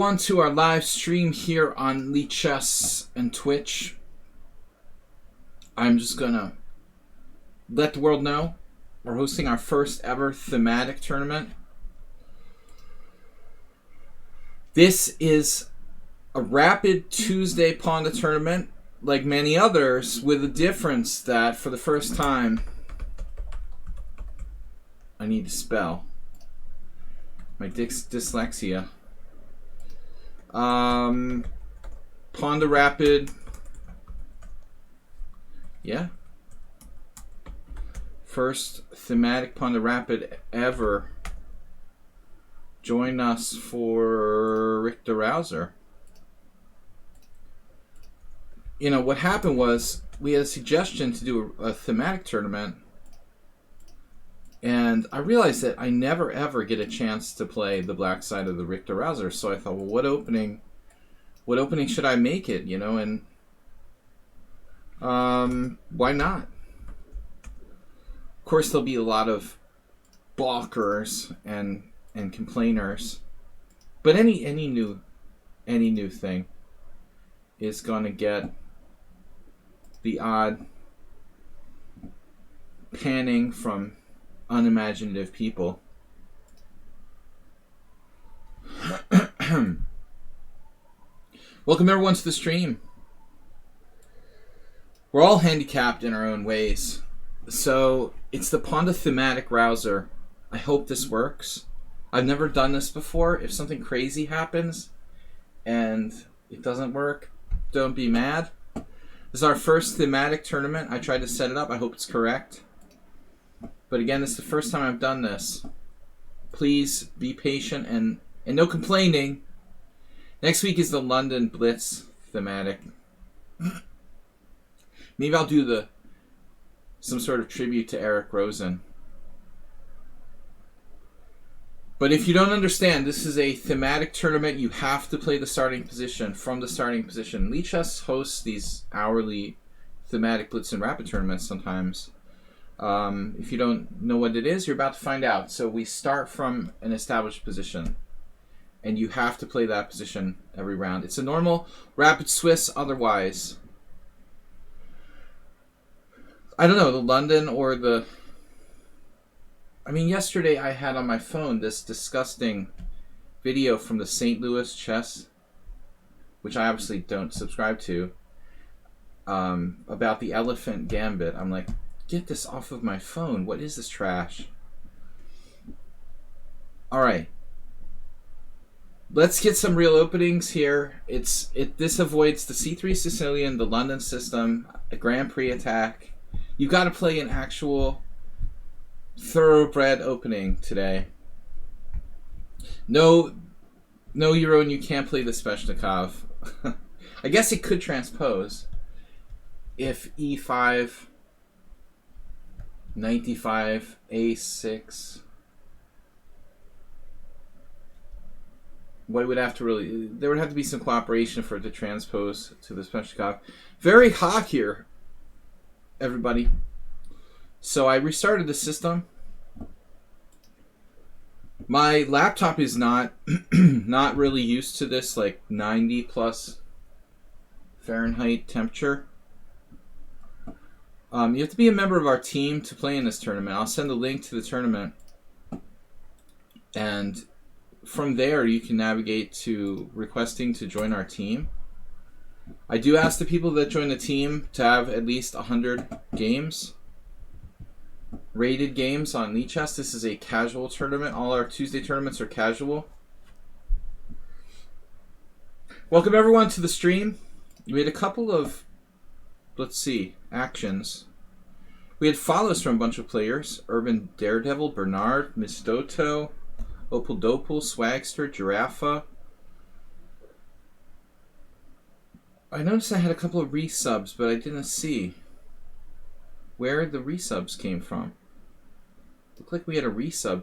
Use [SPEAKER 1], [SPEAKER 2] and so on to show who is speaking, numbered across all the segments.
[SPEAKER 1] On to our live stream here on Lichess and Twitch. I'm just gonna let the world know we're hosting our first ever thematic tournament. This is a rapid Tuesday Ponda tournament, like many others, with a difference that for the first time I need to spell. My dyslexia. Ponda Rapid. Yeah. First thematic Ponda Rapid ever. Join us for Richter Rouser. You know, what happened was we had a suggestion to do a thematic tournament. And I realized that I never ever get a chance to play the black side of the Richter Rouser. So I thought, well, what opening should I make it? You know, and why not? Of course, there'll be a lot of balkers and complainers, but any new thing is gonna get the odd panning from unimaginative people. Welcome everyone to the stream. We're all handicapped in our own ways. So it's the Ponda thematic rouser. I hope this works. I've never done this before. If something crazy happens and it doesn't work, don't be mad. This is our first thematic tournament. I tried to set it up. I hope it's correct. But again, this is the first time I've done this. Please be patient and no complaining. Next week is the London Blitz thematic. Maybe I'll do some sort of tribute to Eric Rosen. But if you don't understand, this is a thematic tournament. You have to play the starting position from the starting position. Lichess hosts these hourly thematic Blitz and Rapid tournaments sometimes. If you don't know what it is, you're about to find out. So we start from an established position, and you have to play that position every round. It's a normal Rapid Swiss otherwise. I don't know, the London or the... I mean, yesterday I had on my phone this disgusting video from the St. Louis Chess, which I obviously don't subscribe to, about the Elephant Gambit. I'm like, get this off of my phone. What is this trash? All right. Let's get some real openings here. This avoids the C3 Sicilian, the London system, a Grand Prix attack. You've got to play an actual thoroughbred opening today. No Euro, and you can't play the Sveshnikov. I guess it could transpose if E5, 95, A6. What would have to really... There would have to be some cooperation for it to transpose to the Sveshnikov. Very hot here, everybody. So I restarted the system. My laptop is not really used to this, like 90 plus Fahrenheit temperature. You have to be a member of our team to play in this tournament. I'll send a link to the tournament, and from there you can navigate to requesting to join our team. I do ask the people that join the team to have at least 100 games. Rated games on Lichess. This is a casual tournament. All our Tuesday tournaments are casual. Welcome everyone to the stream. We had a couple of, let's see, actions. We had follows from a bunch of players. Urban Daredevil, Bernard, Mistoto, Opal Dopal, Swagster, Giraffa. I noticed I had a couple of resubs, but I didn't see where the resubs came from. Looked like we had a resub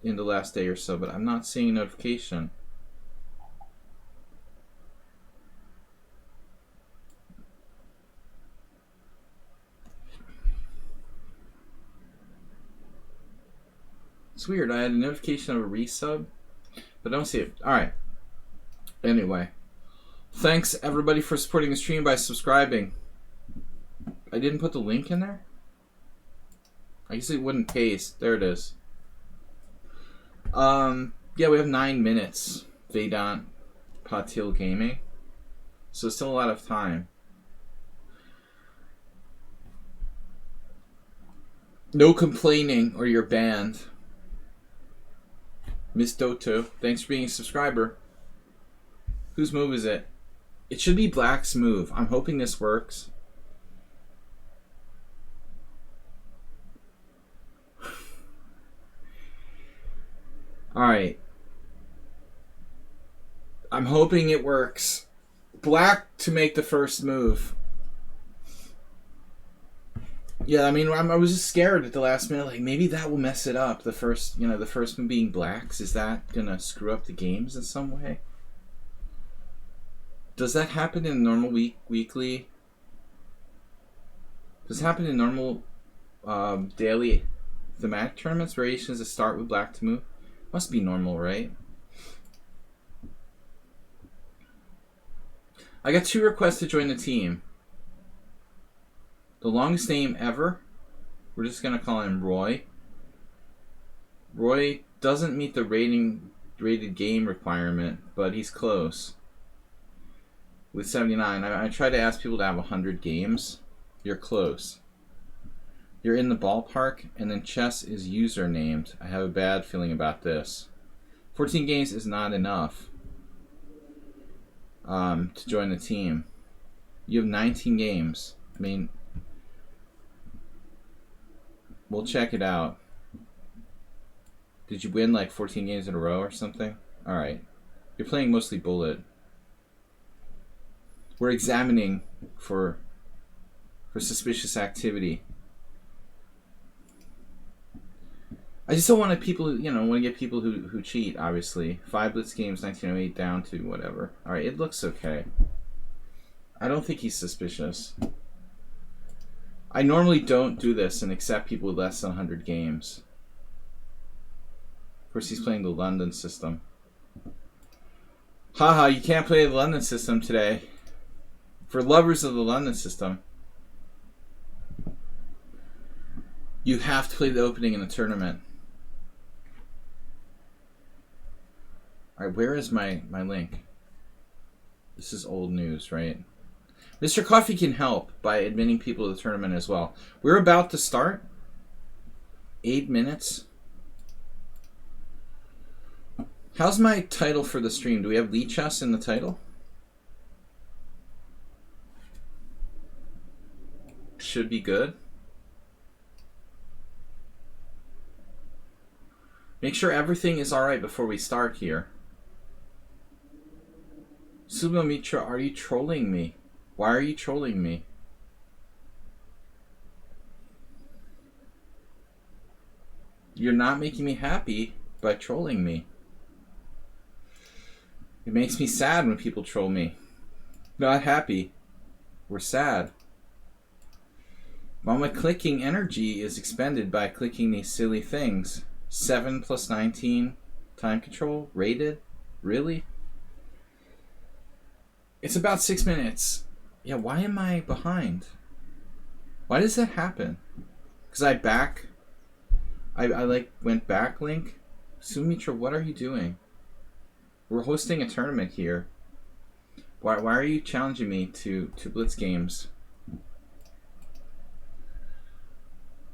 [SPEAKER 1] in the last day or so, but I'm not seeing a notification. It's weird. I had a notification of a resub, but I don't see it. All right. Anyway, thanks everybody for supporting the stream by subscribing. I didn't put the link in there? I guess it wouldn't paste. There it is. Yeah, we have 9 minutes. Vedant Patil Gaming. So still a lot of time. No complaining or you're banned. Miss Doto, thanks for being a subscriber. Whose move is it? It should be Black's move. I'm hoping this works. Alright. I'm hoping it works. Black to make the first move. Yeah, I mean, I was just scared at the last minute. Like, maybe that will mess it up. The first one being Black's. Is that going to screw up the games in some way? Does that happen in normal weekly? Does it happen in normal daily thematic tournaments? Variations that start with Black to move? Must be normal, right? I got 2 requests to join the team. The longest name ever. We're just going to call him Roy. Roy doesn't meet the rated game requirement, but he's close. With 79. I try to ask people to have 100 games. You're close. You're in the ballpark, and then chess is user named. I have a bad feeling about this. 14 games is not enough to join the team. You have 19 games. I mean, we'll check it out. Did you win like 14 games in a row or something? Alright. You're playing mostly Bullet. We're examining for suspicious activity. I just don't want people who, want to get people who cheat, obviously. 5 Blitz games, 1908 down to whatever. Alright, it looks okay. I don't think he's suspicious. I normally don't do this and accept people with less than 100 games. Of course, he's playing the London system. Haha, you can't play the London system today. For lovers of the London system, you have to play the opening in the tournament. Alright, where is my link? This is old news, right? Mr. Coffee can help by admitting people to the tournament as well. We're about to start. 8 minutes. How's my title for the stream? Do we have Lee Chess in the title? Should be good. Make sure everything is alright before we start here. Sumo Mitra, are you trolling me? Why are you trolling me? You're not making me happy by trolling me. It makes me sad when people troll me. Not happy. We're sad. All my clicking energy is expended by clicking these silly things. 7 plus 19 time control rated? Really? It's about 6 minutes. Yeah, why am I behind? Why does that happen? Because I went back link. Sumitra, what are you doing? We're hosting a tournament here. Why are you challenging me to Blitz games?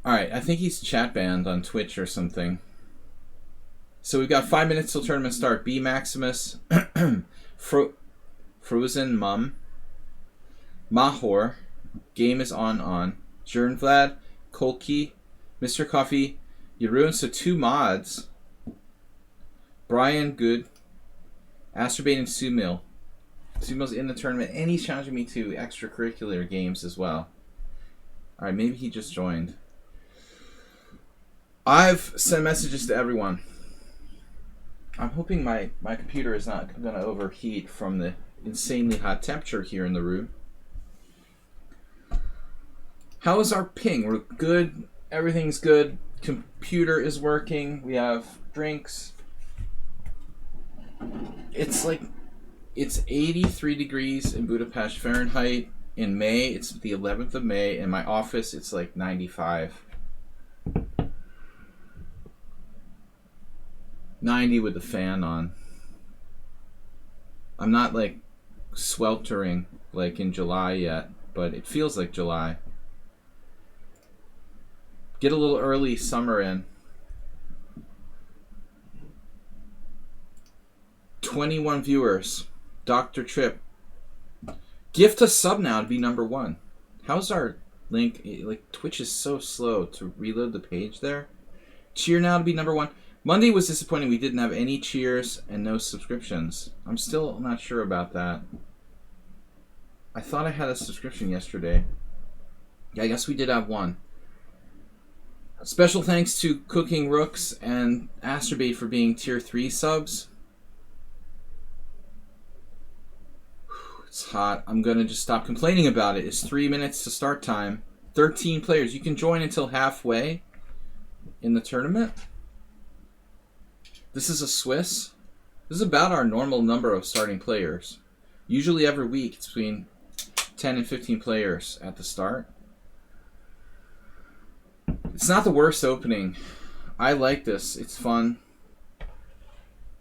[SPEAKER 1] Alright, I think he's chat banned on Twitch or something. So we've got 5 minutes till tournament start. B Maximus, Frozen Mum, Mahor, Game is on. Jernvlad, Kolki, Mr. Coffee, Yeroon, so 2 mods. Brian Good, Astrobate and Sumil. Sumil's in the tournament, and he's challenging me to extracurricular games as well. Alright, maybe he just joined. I've sent messages to everyone. I'm hoping my computer is not going to overheat from the insanely hot temperature here in the room. How is our ping? We're good. Everything's good. Computer is working. We have drinks. It's like It's 83 degrees in Budapest Fahrenheit. In May, it's the 11th of May. In my office, it's like 95. 90 with the fan on. I'm not like sweltering like in July yet, but it feels like July. Get a little early summer in. 21 viewers. Dr. Trip. Gift a sub now to be number 1. How's our link? Like, Twitch is so slow to reload the page there. Cheer now to be number 1. Monday was disappointing. We didn't have any cheers and no subscriptions. I'm still not sure about that. I thought I had a subscription yesterday. Yeah, I guess we did have one. Special thanks to Cooking Rooks and Asterbait for being tier 3 subs. It's hot. I'm going to just stop complaining about it. It's 3 minutes to start time. 13 players. You can join until halfway in the tournament. This is a Swiss. This is about our normal number of starting players. Usually every week it's between 10 and 15 players at the start. It's not the worst opening. I like this. It's fun.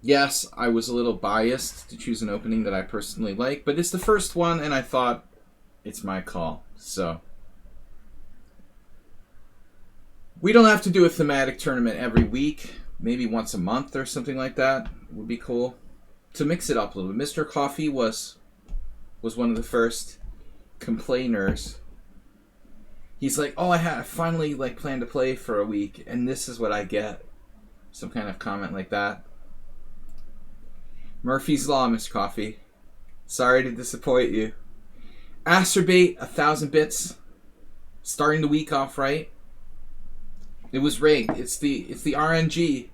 [SPEAKER 1] Yes, I was a little biased to choose an opening that I personally like, but it's the first one and I thought it's my call. So we don't have to do a thematic tournament every week. Maybe once a month or something like that would be cool. To mix it up a little bit. Mr. Coffee was one of the first complainers. He's like, oh, I finally planned to play for a week, and this is what I get. Some kind of comment like that. Murphy's Law, Mr. Coffee. Sorry to disappoint you. Asterbait, 1,000 bits. Starting the week off right. It was rigged. It's the RNG.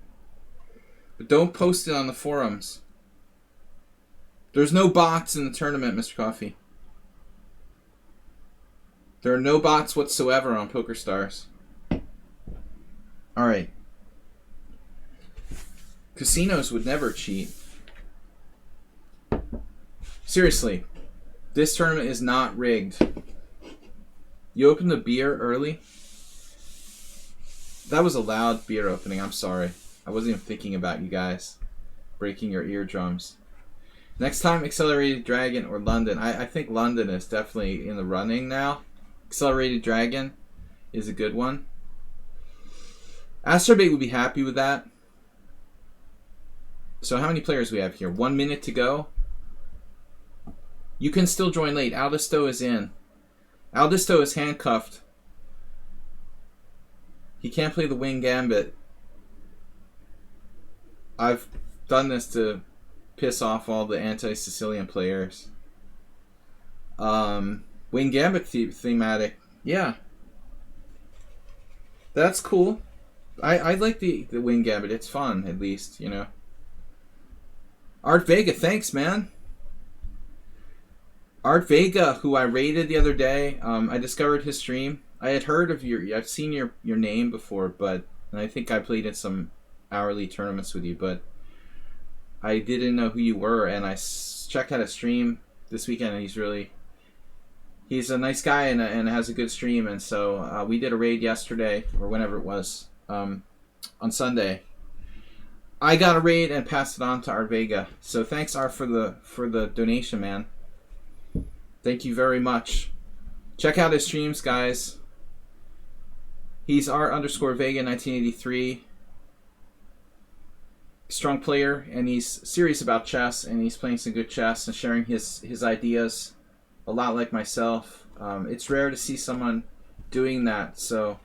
[SPEAKER 1] But don't post it on the forums. There's no bots in the tournament, Mr. Coffee. There are no bots whatsoever on PokerStars. Alright. Casinos would never cheat. Seriously. This tournament is not rigged. You opened the beer early? That was a loud beer opening. I'm sorry. I wasn't even thinking about you guys breaking your eardrums. Next time, Accelerated Dragon or London. I think London is definitely in the running now. Accelerated Dragon is a good one. Asterbait would be happy with that. So how many players we have here? 1 minute to go. You can still join late. Aldisto is in. Aldisto is handcuffed. He can't play the Wing Gambit. I've done this to piss off all the anti-Sicilian players. Wing Gambit thematic. Yeah. That's cool. I like the Wing Gambit. It's fun, at least, you know. Art Vega, thanks, man. Art Vega, who I raided the other day, I discovered his stream. I had heard of I've seen your name before, and I think I played in some hourly tournaments with you, but I didn't know who you were, and I checked out a stream this weekend, and he's a nice guy and has a good stream, and so we did a raid yesterday, or whenever it was, on Sunday. I got a raid and passed it on to Art Vega, so thanks Art for the donation, man. Thank you very much. Check out his streams, guys. He's Art_Vega 1983. Strong player, and he's serious about chess, and he's playing some good chess and sharing his ideas, a lot like myself. It's rare to see someone doing that, so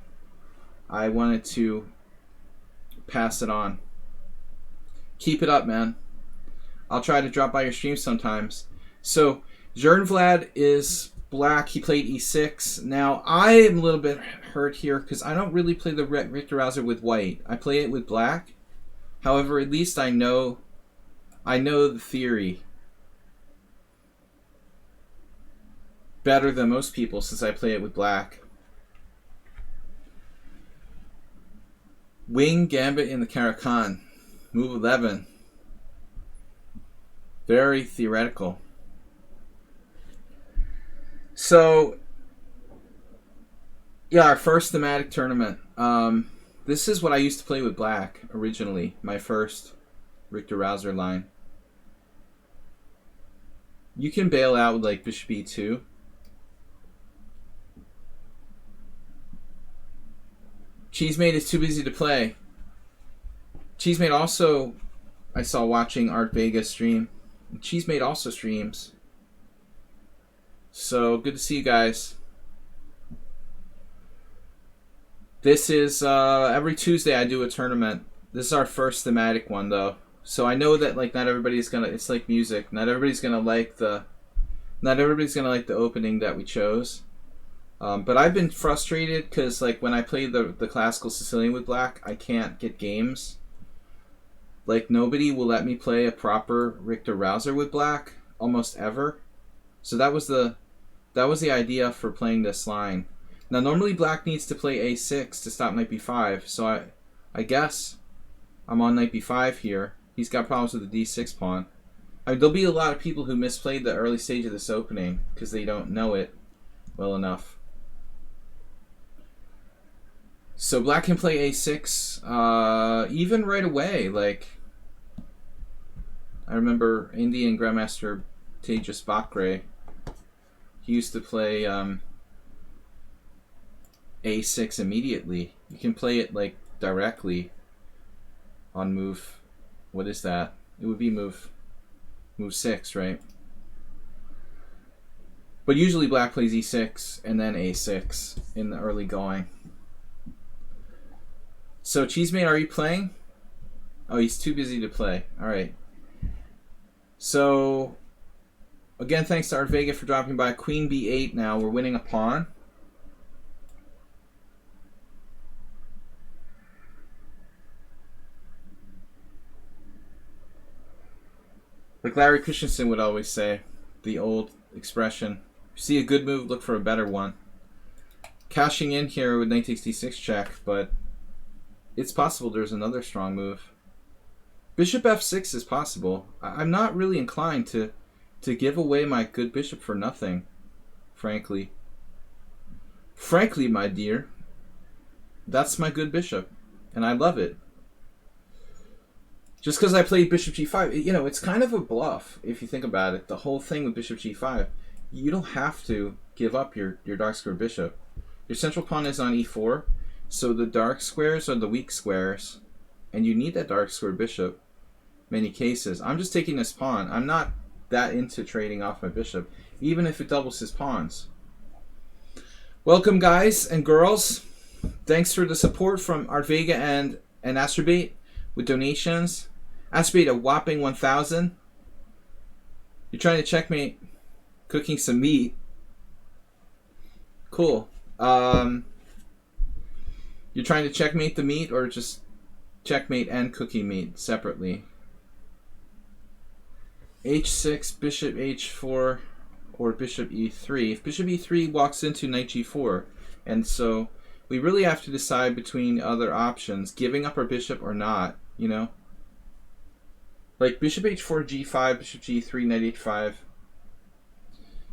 [SPEAKER 1] I wanted to pass it on. Keep it up, man. I'll try to drop by your stream sometimes. So, Jernvlad is black. He played e6. Now, I am a little bit hurt here because I don't really play the Richter Rouser with white. I play it with black. However, at least I know the theory better than most people since I play it with black. Wing Gambit in the Caro-Kann. Move 11. Very theoretical. So, yeah, our first thematic tournament. This is what I used to play with black originally. My first Richter Rouser line. You can bail out with like Bishop E2. Cheesemate is too busy to play. Cheesemate also, I saw watching Art Vega stream. Cheesemate also streams. So, good to see you guys. This is, every Tuesday I do a tournament. This is our first thematic one, though. So I know that, like, not everybody's gonna, it's like music. Not everybody's gonna like the opening that we chose. But I've been frustrated because, like, when I play the classical Sicilian with black, I can't get games. Like, nobody will let me play a proper Richter Rouser with black almost ever. So that was the idea for playing this line. Now, normally black needs to play a6 to stop knight b5, so I guess I'm on knight b5 here. He's got problems with the d6 pawn. I mean, there'll be a lot of people who misplayed the early stage of this opening because they don't know it well enough. So black can play a6 even right away. Like, I remember Indian Grandmaster Tejas Bakre. He used to play a6 immediately. You can play it like directly on move. What is that? It would be move 6, right? But usually black plays e6 and then a6 in the early going. So Cheesemate, are you playing? Oh, he's too busy to play. All right. So again, thanks to Art Vega for dropping by. Queen b8 now. We're winning a pawn. Like Larry Christensen would always say, the old expression, if you see a good move, look for a better one. Cashing in here with knight takes d6 check, but it's possible there's another strong move. Bishop f6 is possible. I'm not really inclined to give away my good bishop for nothing, frankly. Frankly, my dear, that's my good bishop, and I love it. Just because I played bishop g5, you know, it's kind of a bluff if you think about it. The whole thing with bishop g5, you don't have to give up your dark square bishop. Your central pawn is on e4, so the dark squares are the weak squares, and you need that dark square bishop in many cases. I'm just taking this pawn. I'm not that into trading off my bishop, even if it doubles his pawns. Welcome, guys and girls. Thanks for the support from Art Vega and Astrobate with donations. Astrobate a whopping 1,000. You're trying to checkmate cooking some meat. Cool. You're trying to checkmate the meat or just checkmate and cooking meat separately? h6, bishop h4, or bishop e3. If bishop e3 walks into knight g4, and so we really have to decide between other options, giving up our bishop or not, you know? Like bishop h4, g5, bishop g3, knight h5.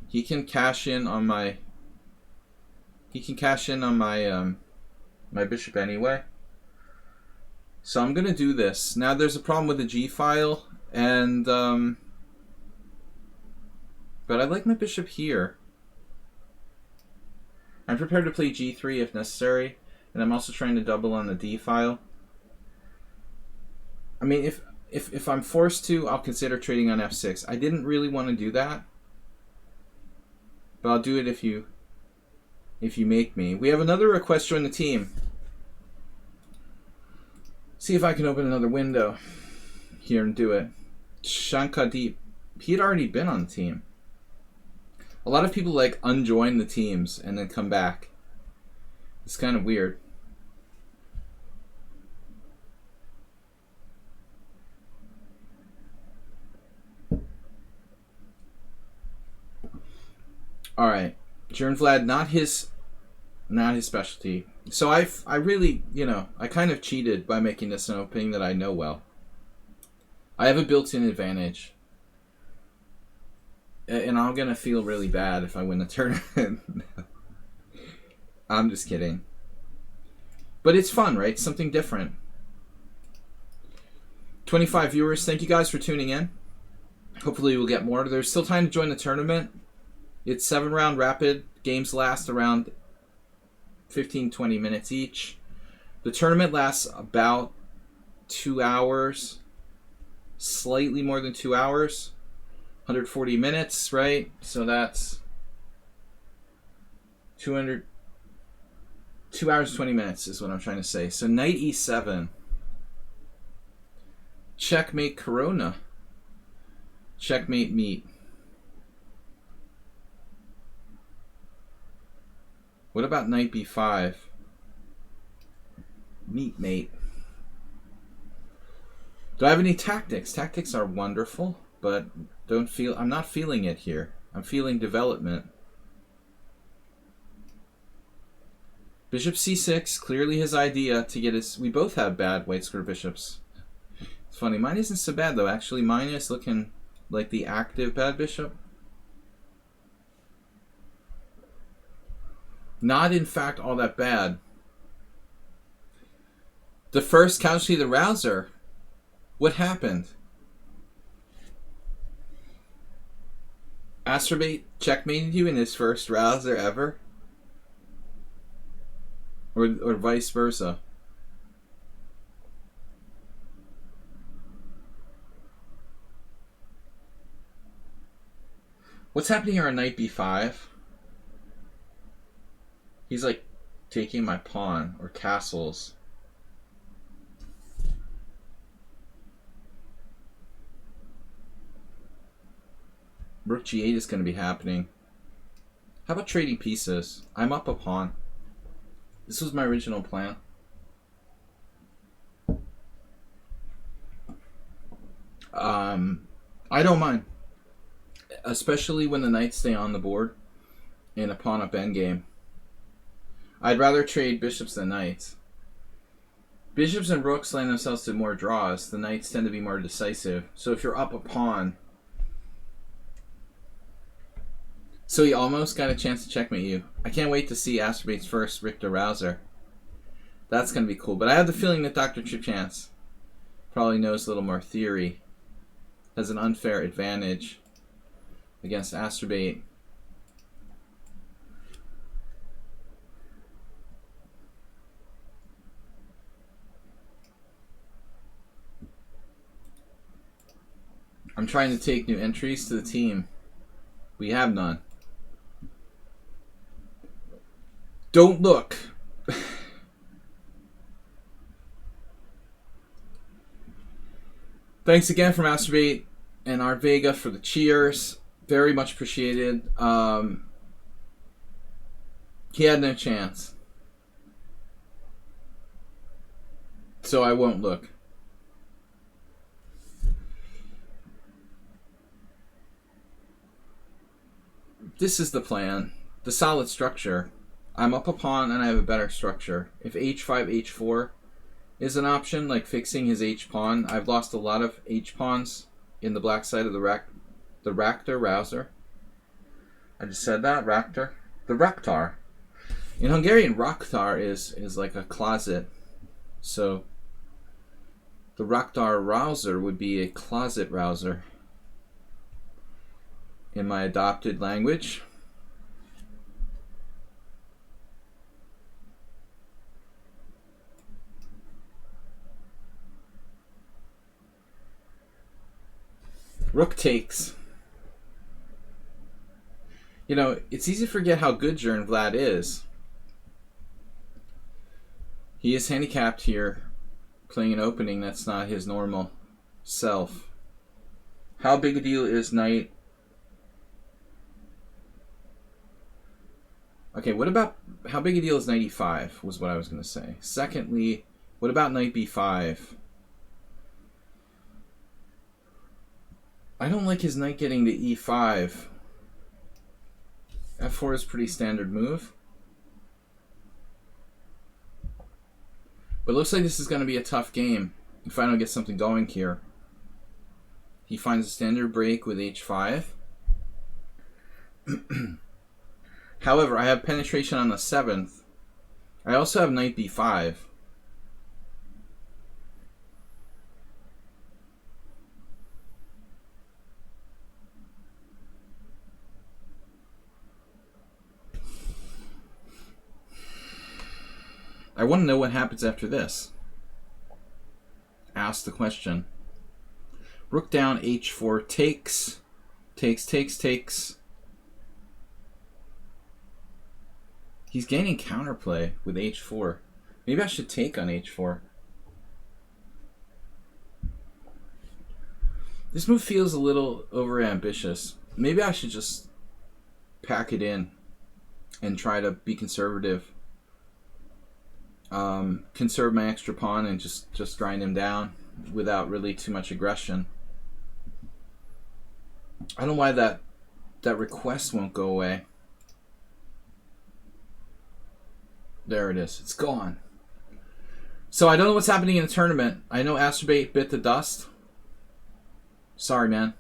[SPEAKER 1] He can cash in on my my bishop anyway. So I'm gonna do this. Now there's a problem with the g file, and but I like my bishop here. I'm prepared to play g3 if necessary, and I'm also trying to double on the d file. I mean, if I'm forced to, I'll consider trading on f6. I didn't really want to do that, but I'll do it if you make me. We have another request to join the team. See if I can open another window here and do it. Shankadeep. He had already been on the team. A lot of people like unjoin the teams and then come back. It's kind of weird. All right, Jern Vlad, not his specialty. So I really, you know, I kind of cheated by making this an opening that I know well. I have a built-in advantage. And I'm gonna feel really bad if I win the tournament. I'm just kidding. But it's fun, right? Something different. 25 viewers. Thank you guys for tuning in. Hopefully we'll get more. There's still time to join the tournament. It's 7-round rapid. Games last around 15-20 minutes each. The tournament lasts about 2 hours. Slightly more than 2 hours. 140 minutes, right? So that's 2 hours 20 minutes is what I'm trying to say. So knight e7. Checkmate Corona. Checkmate meet. What about knight b5? Meet mate. Do I have any tactics? Tactics are wonderful, but I'm not feeling it here. I'm feeling development. Bishop c6, clearly his idea to get his... We both have bad white square bishops. It's funny, mine isn't so bad though. Actually, mine is looking like the active bad bishop. Not in fact all that bad. The first casualty of the rouser. What happened? Astrobate checkmated you in his first rouser ever? Or vice versa? What's happening here on knight b5? He's like taking my pawn or castles. Rook g8 is going to be happening. How about trading pieces? I'm up a pawn. This was my original plan. I don't mind. Especially when the knights stay on the board in a pawn up endgame. I'd rather trade bishops than knights. Bishops and rooks lend themselves to more draws. The knights tend to be more decisive. So if you're up a pawn... So he almost got a chance to checkmate you. I can't wait to see Astrobate's first Richter rouser. That's going to be cool. But I have the feeling that Dr. Chipchance probably knows a little more theory. Has an unfair advantage against Astrobate. I'm trying to take new entries to the team. We have none. Don't look. Thanks again from Astrobate and Art Vega for the cheers. Very much appreciated. He had no chance. So I won't look. This is the plan. The solid structure. I'm up a pawn and I have a better structure. If h5, h4 is an option, like fixing his h-pawn. I've lost a lot of h-pawns in the black side of the Raktar rouser. I just said that, Raktar. The Raktar. In Hungarian, Raktar is like a closet. So the Raktar rouser would be a closet rouser in my adopted language. Rook takes. You know, it's easy to forget how good Jern Vlad is. He is handicapped here, playing an opening that's not his normal self. How big a deal is knight? Okay, what about, how big a deal is knight e5 was what I was going to say. Secondly, what about knight b5? I don't like his knight getting to e5. f4 is a pretty standard move. But it looks like this is going to be a tough game if I don't get something going here. He finds a standard break with h5. However, I have penetration on the 7th. I also have knight b5. I want to know what happens after this. Ask the question. Rook down, h4, takes. He's gaining counterplay with h4. Maybe I should take on h4. This move feels a little overambitious. Maybe I should just pack it in and try to be conservative. Conserve my extra pawn and just grind him down without really too much aggression. I don't know why that request won't go away. There it is. It's gone. So I don't know what's happening in the tournament. I know Astrobait bit the dust. Sorry, man.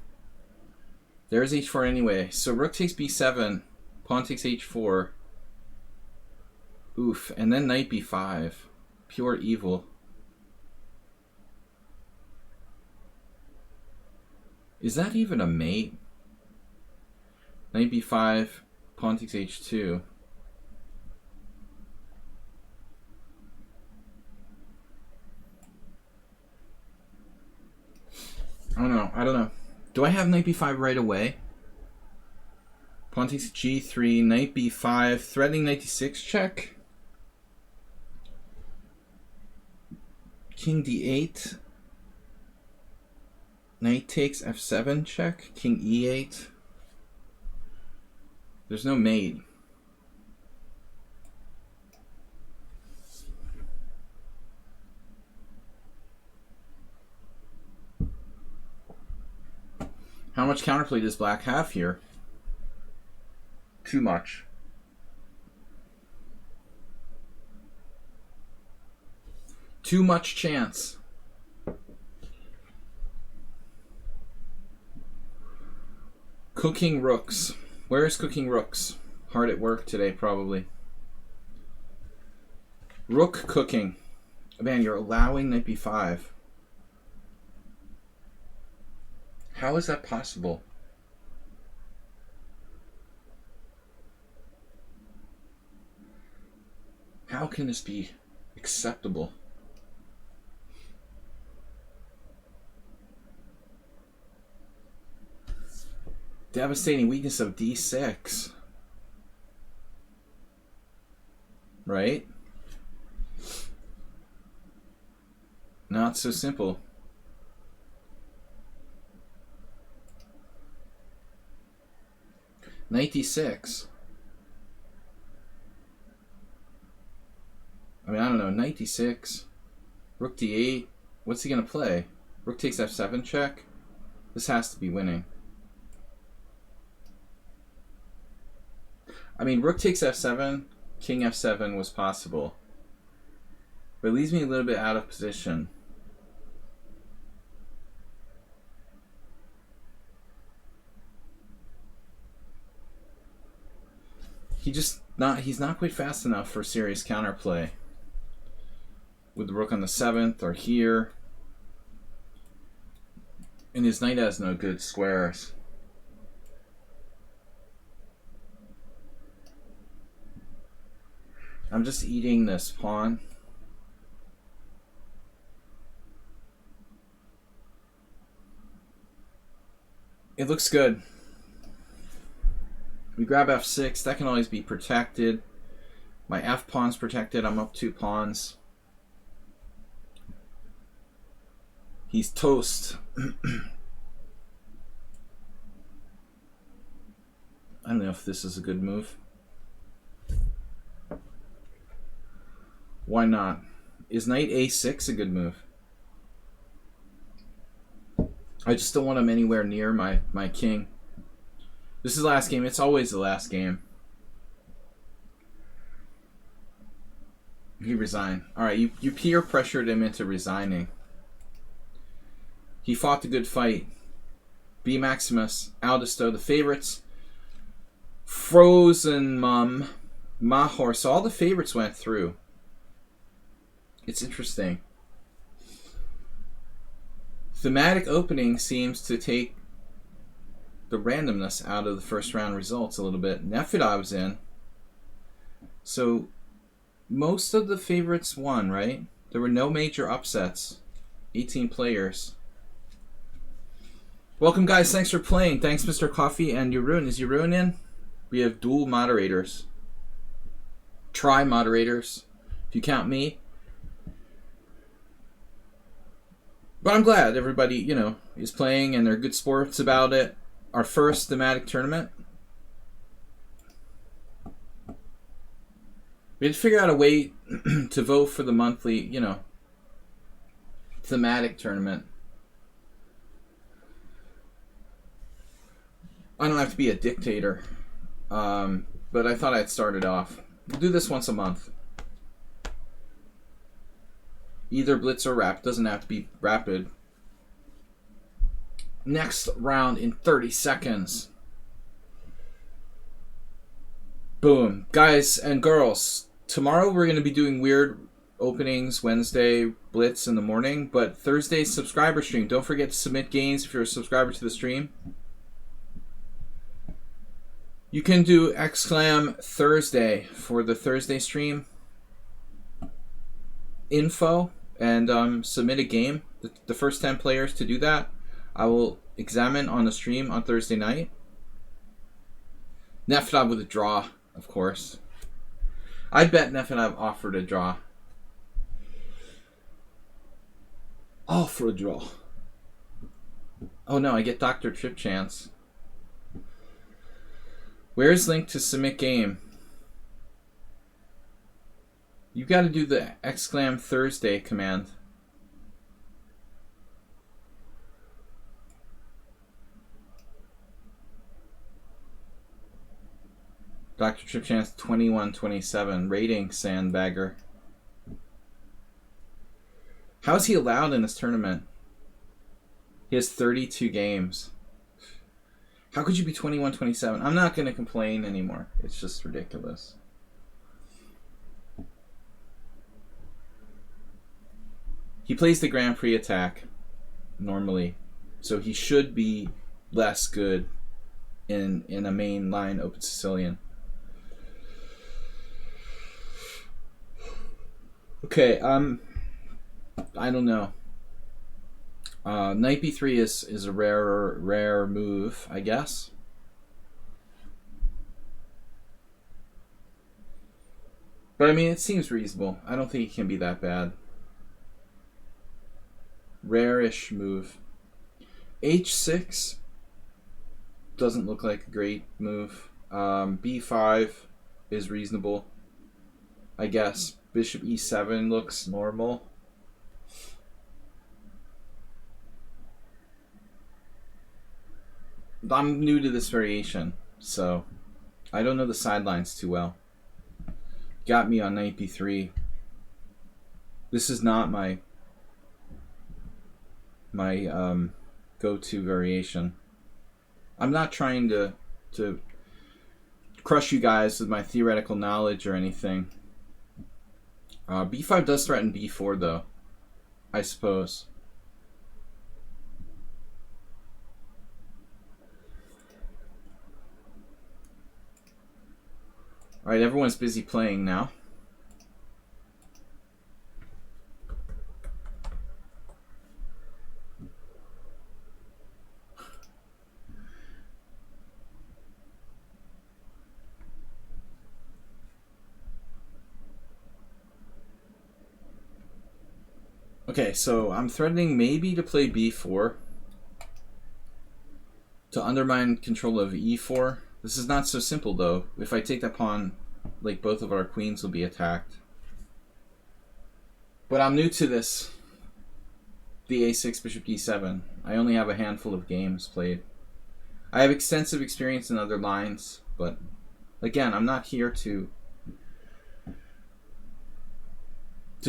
[SPEAKER 1] There's h4 anyway. So rook takes b7. Pawn takes h4. Oof. And then knight b5. Pure evil. Is that even a mate? Knight b5. Pawn takes h2. I don't know. Do I have knight b5 right away? Pawn takes g3, knight b5, threatening knight d6 check. King d8. Knight takes f7 check. King e8. There's no mate. How much counterplay does black have here? Too much. Too much chance. Cooking rooks. Where is cooking rooks? Hard at work today, probably. Rook cooking. Man, you're allowing knight b5. How is that possible? How can this be acceptable? Devastating weakness of d6. Right? Not so simple. Knight d6. I mean, I don't know. Knight d6. Rook d8. What's he going to play? Rook takes f7 check? This has to be winning. I mean, rook takes f7. King f7 was possible. But it leaves me a little bit out of position. He's not quite fast enough for serious counterplay. With the rook on the 7th or here. And his knight has no good squares. I'm just eating this pawn. It looks good. We grab f6. That can always be protected. My f pawn's protected. I'm up 2 pawns. He's toast. I don't know if this is a good move. Why not? Is knight a6 a good move? I just don't want him anywhere near my king. This is the last game. It's always the last game. He resigned. Alright, you peer pressured him into resigning. He fought the good fight. B. Maximus, Aldisto, the favorites. Frozen Mum, Mahor. So all the favorites went through. It's interesting. Thematic opening seems to take the randomness out of the first round results a little bit. Nephida was in. So most of the favorites won, right? There were no major upsets. 18 players. Welcome, guys. Thanks for playing. Thanks, Mr. Coffee and Jeroen. Is Jeroen in? We have dual moderators. Tri-moderators, if you count me. But I'm glad everybody, is playing and they're good sports about it. Our first thematic tournament. We had to figure out a way to vote for the monthly, thematic tournament. I don't have to be a dictator, but I thought I'd start it off. We'll do this once a month. Either blitz or rap. Doesn't have to be rapid. Next round in 30 seconds. Boom. Guys and girls, tomorrow we're going to be doing weird openings. Wednesday, blitz in the morning. But Thursday, subscriber stream. Don't forget to submit games if you're a subscriber to the stream. You can do Exclam Thursday for the Thursday stream info and submit a game. The first 10 players to do that, I will examine on the stream on Thursday night. Neftab with a draw, of course. I bet Neftab offered a draw. Offer a draw. Oh no, I get Dr. Trip Chance. Where's link to submit game? You got to do the Exclam Thursday command. Dr. Trip Chance 2127 rating sandbagger. How is he allowed in this tournament? He has 32 games. How could you be 2127? I'm not going to complain anymore. It's just ridiculous. He plays the Grand Prix attack normally, so he should be less good in a main line Open Sicilian. Okay, I don't know. Knight b3 is a rare move, I guess. But I mean, it seems reasonable. I don't think it can be that bad. Rare-ish move. H6 doesn't look like a great move. B5 is reasonable, I guess. Bishop E7 looks normal. I'm new to this variation, so I don't know the sidelines too well. Got me on Knight B3. This is not my go-to variation. I'm not trying to crush you guys with my theoretical knowledge or anything. B5 does threaten B4 though, I suppose. Alright, everyone's busy playing now. Okay, so I'm threatening maybe to play B4 to undermine control of E4. This is not so simple though. If I take that pawn, like both of our queens will be attacked. But I'm new to this. The A6 Bishop D7. I only have a handful of games played. I have extensive experience in other lines, but again, I'm not here to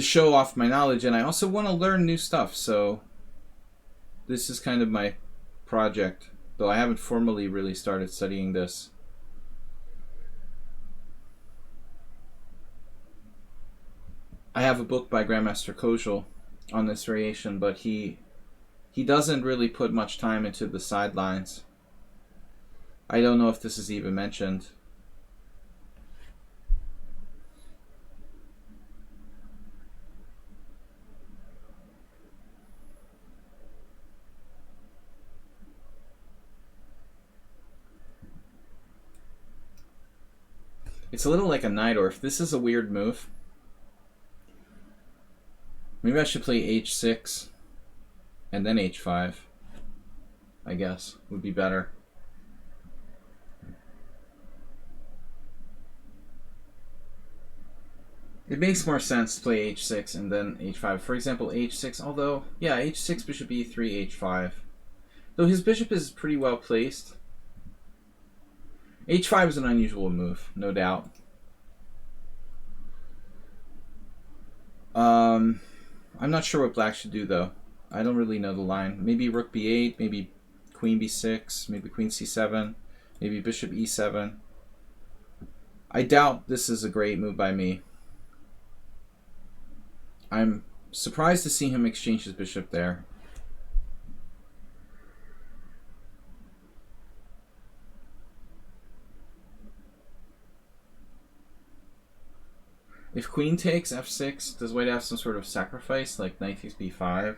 [SPEAKER 1] show off my knowledge, and I also want to learn new stuff, so this is kind of my project, though I haven't formally really started studying this. I have a book by Grandmaster Kojal on this variation, but he doesn't really put much time into the sidelines. I don't know if this is even mentioned. It's a little like a Najdorf. This is a weird move. Maybe I should play h6 and then h5. I guess would be better. It makes more sense to play h6 and then h5. For example, h6, although, yeah, h6, bishop e3, h5. Though his bishop is pretty well placed. h5 is an unusual move, no doubt. I'm not sure what black should do, though. I don't really know the line. Maybe rook b8, maybe queen b6, maybe queen c7, maybe bishop e7. I doubt this is a great move by me. I'm surprised to see him exchange his bishop there. If queen takes f6, does white have some sort of sacrifice, like knight takes b5?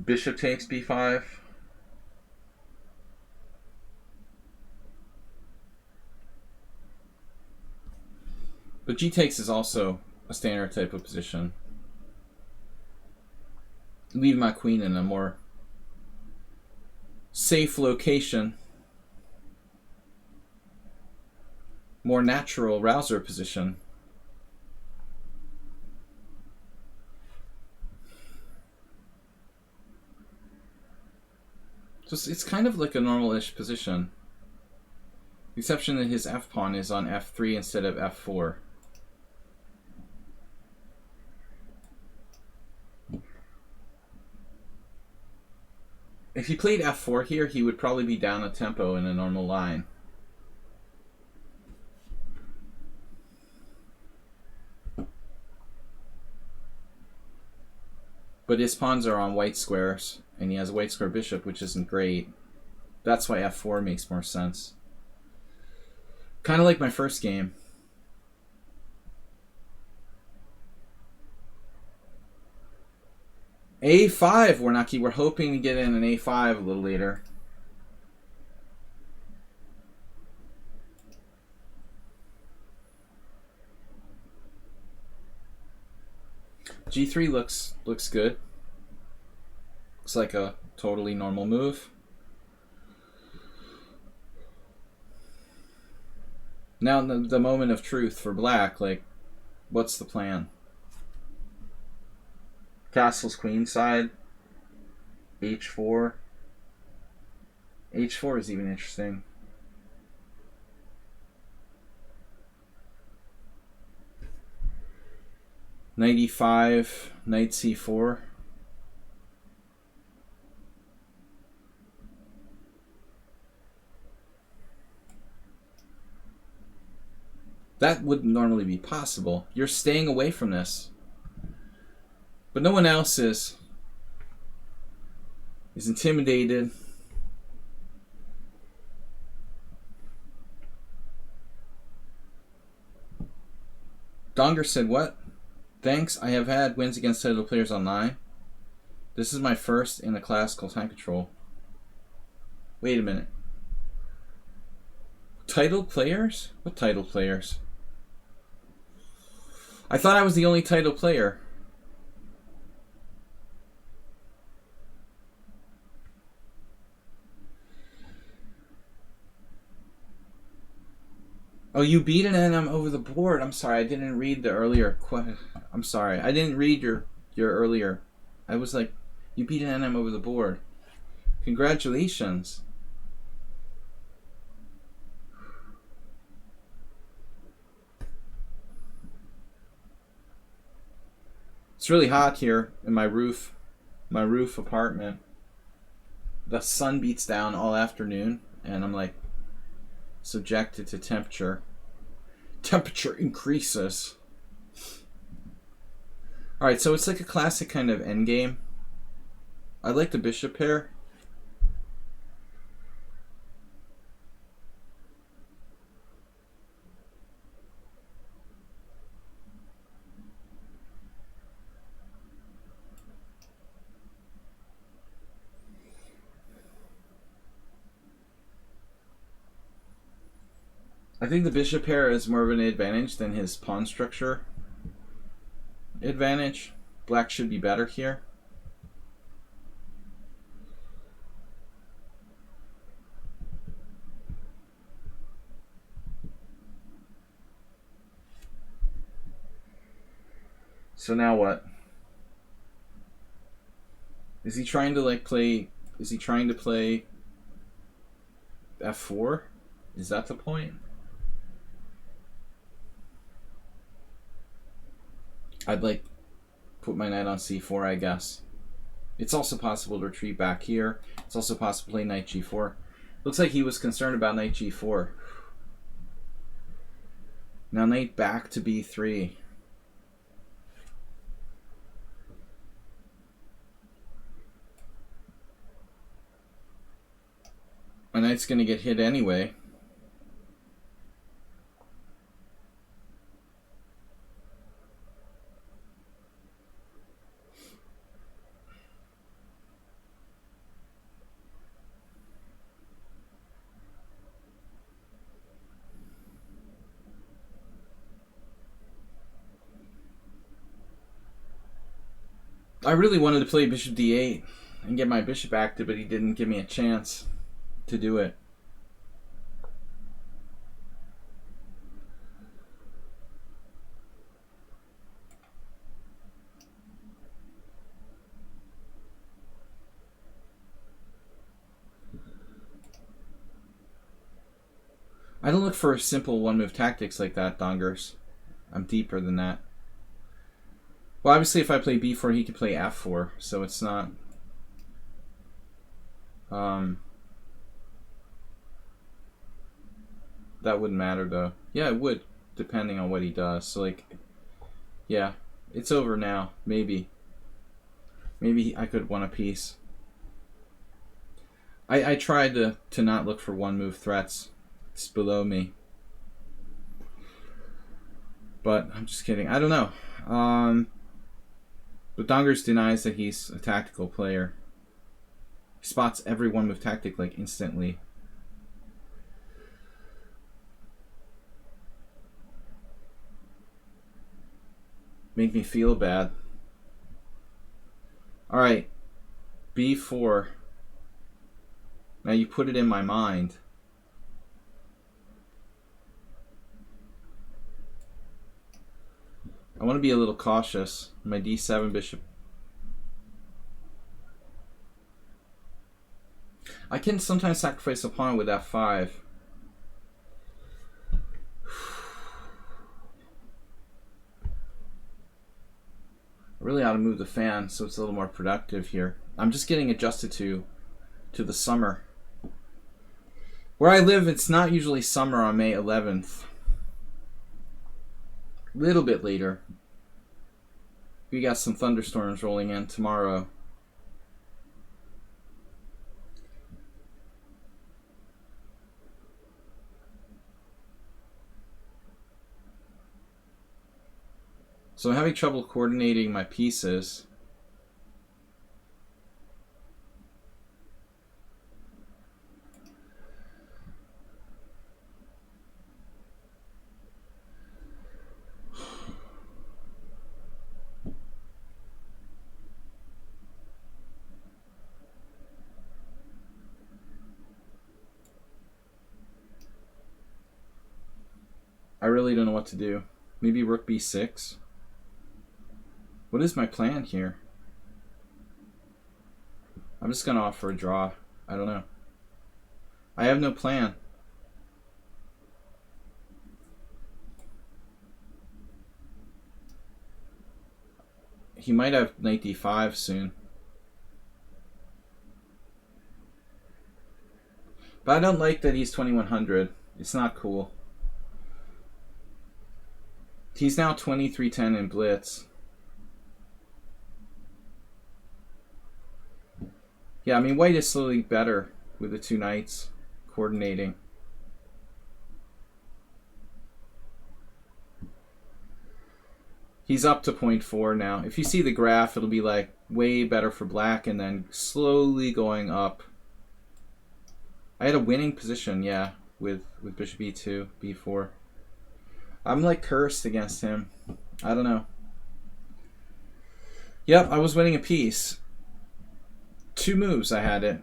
[SPEAKER 1] Bishop takes b5? But g takes is also a standard type of position. Leave my queen in a more safe location. More natural rouser position. So it's kind of like a normal-ish position. The exception that his f-pawn is on f3 instead of f4. If he played f4 here, he would probably be down a tempo in a normal line. But his pawns are on white squares, and he has a white square bishop, which isn't great. That's why f4 makes more sense. Kind of like my first game. a5, Warnacki. We're hoping to get in an a5 a little later. g3 looks good. Looks like a totally normal move. Now the moment of truth for black, like, what's the plan? Castle's queen side. h4. h4 is even interesting. Knight e5, knight c4. That wouldn't normally be possible. You're staying away from this. But no one else is. Is intimidated. Donger said, what? Thanks, I have had wins against title players online. This is my first in the classical time control. Wait a minute. Title players? What title players? I thought I was the only title player. Oh, you beat an NM over the board. I'm sorry, I didn't read the earlier. I'm sorry, I didn't read your earlier. I was like, you beat an NM over the board. Congratulations. It's really hot here in my roof apartment. The sun beats down all afternoon, and I'm like subjected to temperature. Temperature increases. Alright, so it's like a classic kind of endgame. I like the bishop pair. I think the bishop pair is more of an advantage than his pawn structure advantage. Black should be better here. So now what? Is he trying to like play? Is he trying to play f4? Is that the point? I'd like put my knight on c4, I guess. It's also possible to retreat back here. It's also possible to play knight g4. Looks like he was concerned about knight g4. Now knight back to b3. My knight's going to get hit anyway. I really wanted to play bishop d8 and get my bishop active, but he didn't give me a chance to do it. I don't look for simple one-move tactics like that, Dongers. I'm deeper than that. Well, obviously if I play b4, he can play f4, so it's not... that wouldn't matter, though. Yeah, it would, depending on what he does. So, like, yeah, it's over now. Maybe. Maybe I could one a piece. I tried to not look for one-move threats. It's below me. But I'm just kidding. I don't know. But Dongers denies that he's a tactical player. He spots every one-move tactic like instantly. Make me feel bad. Alright. b4. Now you put it in my mind. I want to be a little cautious. My d7 bishop. I can sometimes sacrifice a pawn with f5. I really ought to move the fan so it's a little more productive here. I'm just getting adjusted to the summer. Where I live, it's not usually summer on May 11th. A little bit later. We got some thunderstorms rolling in tomorrow. So I'm having trouble coordinating my pieces. I really don't know what to do. Maybe rook b6? What is my plan here? I'm just going to offer a draw. I don't know. I have no plan. He might have knight d5 soon. But I don't like that he's 2100. It's not cool. He's now 23-10 in blitz. Yeah, I mean, white is slowly better with the two knights coordinating. He's up to 0.4 now. If you see the graph, it'll be like way better for black and then slowly going up. I had a winning position, yeah, with bishop e2, b4. I'm like cursed against him. I don't know. Yep, I was winning a piece. 2 moves I had it.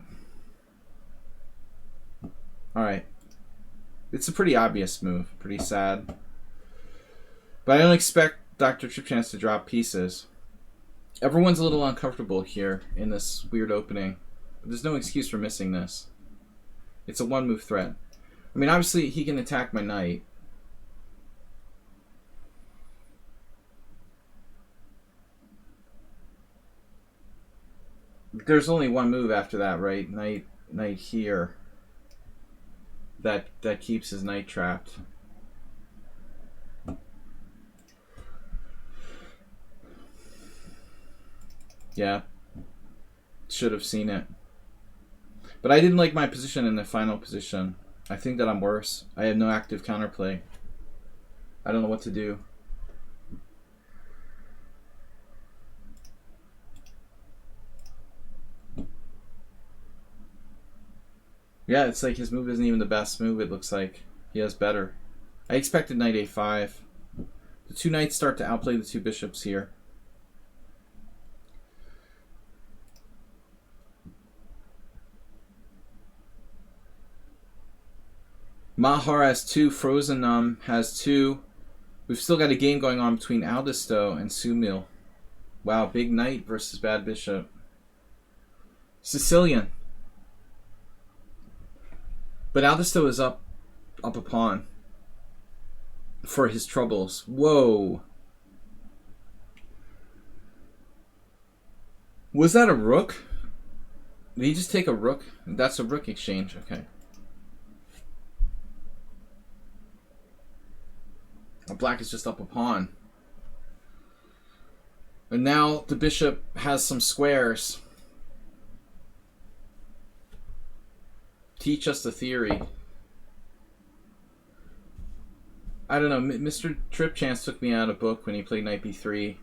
[SPEAKER 1] Alright. It's a pretty obvious move. Pretty sad. But I don't expect Dr. Tripchance to drop pieces. Everyone's a little uncomfortable here in this weird opening. But there's no excuse for missing this. It's a 1-move threat. I mean, obviously, he can attack my knight. There's only 1 move after that, right? Knight here. That keeps his knight trapped. Yeah. Should have seen it. But I didn't like my position in the final position. I think that I'm worse. I have no active counterplay. I don't know what to do. Yeah, it's like his move isn't even the best move, it looks like. He has better. I expected knight a5. The 2 knights start to outplay the 2 bishops here. Mahar has 2, Frozen has 2. We've still got a game going on between Aldisto and Sumil. Wow, big knight versus bad bishop. Sicilian. But Aldisto is up a pawn for his troubles. Whoa. Was that a rook? Did he just take a rook? That's a rook exchange. Okay. Black is just up a pawn. And now the bishop has some squares. Teach us the theory. I don't know. Mr. Tripchance took me out of book when he played knight b3.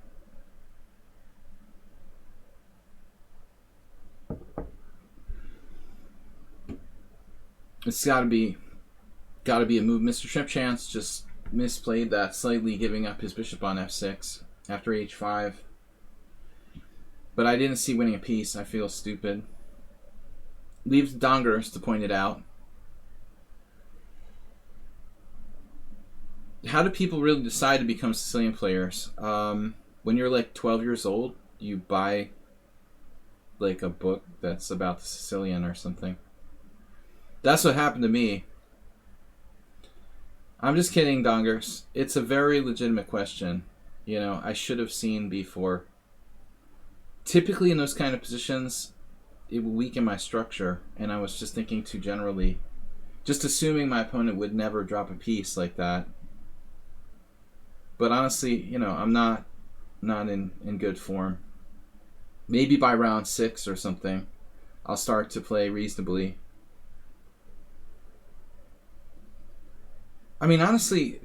[SPEAKER 1] It's gotta be a move. Mr. Tripchance just misplayed that slightly, giving up his bishop on f6 after h5. But I didn't see winning a piece. I feel stupid. Leaves Dongers to point it out. How do people really decide to become Sicilian players? When you're like 12 years old, you buy like a book that's about the Sicilian or something. That's what happened to me. I'm just kidding, Dongers. It's a very legitimate question. You know, I should have seen before. Typically in those kind of positions, it will weaken my structure, and I was just thinking too generally. Just assuming my opponent would never drop a piece like that. But honestly, you know, I'm not in good form. Maybe by round 6 or something, I'll start to play reasonably. I mean, honestly,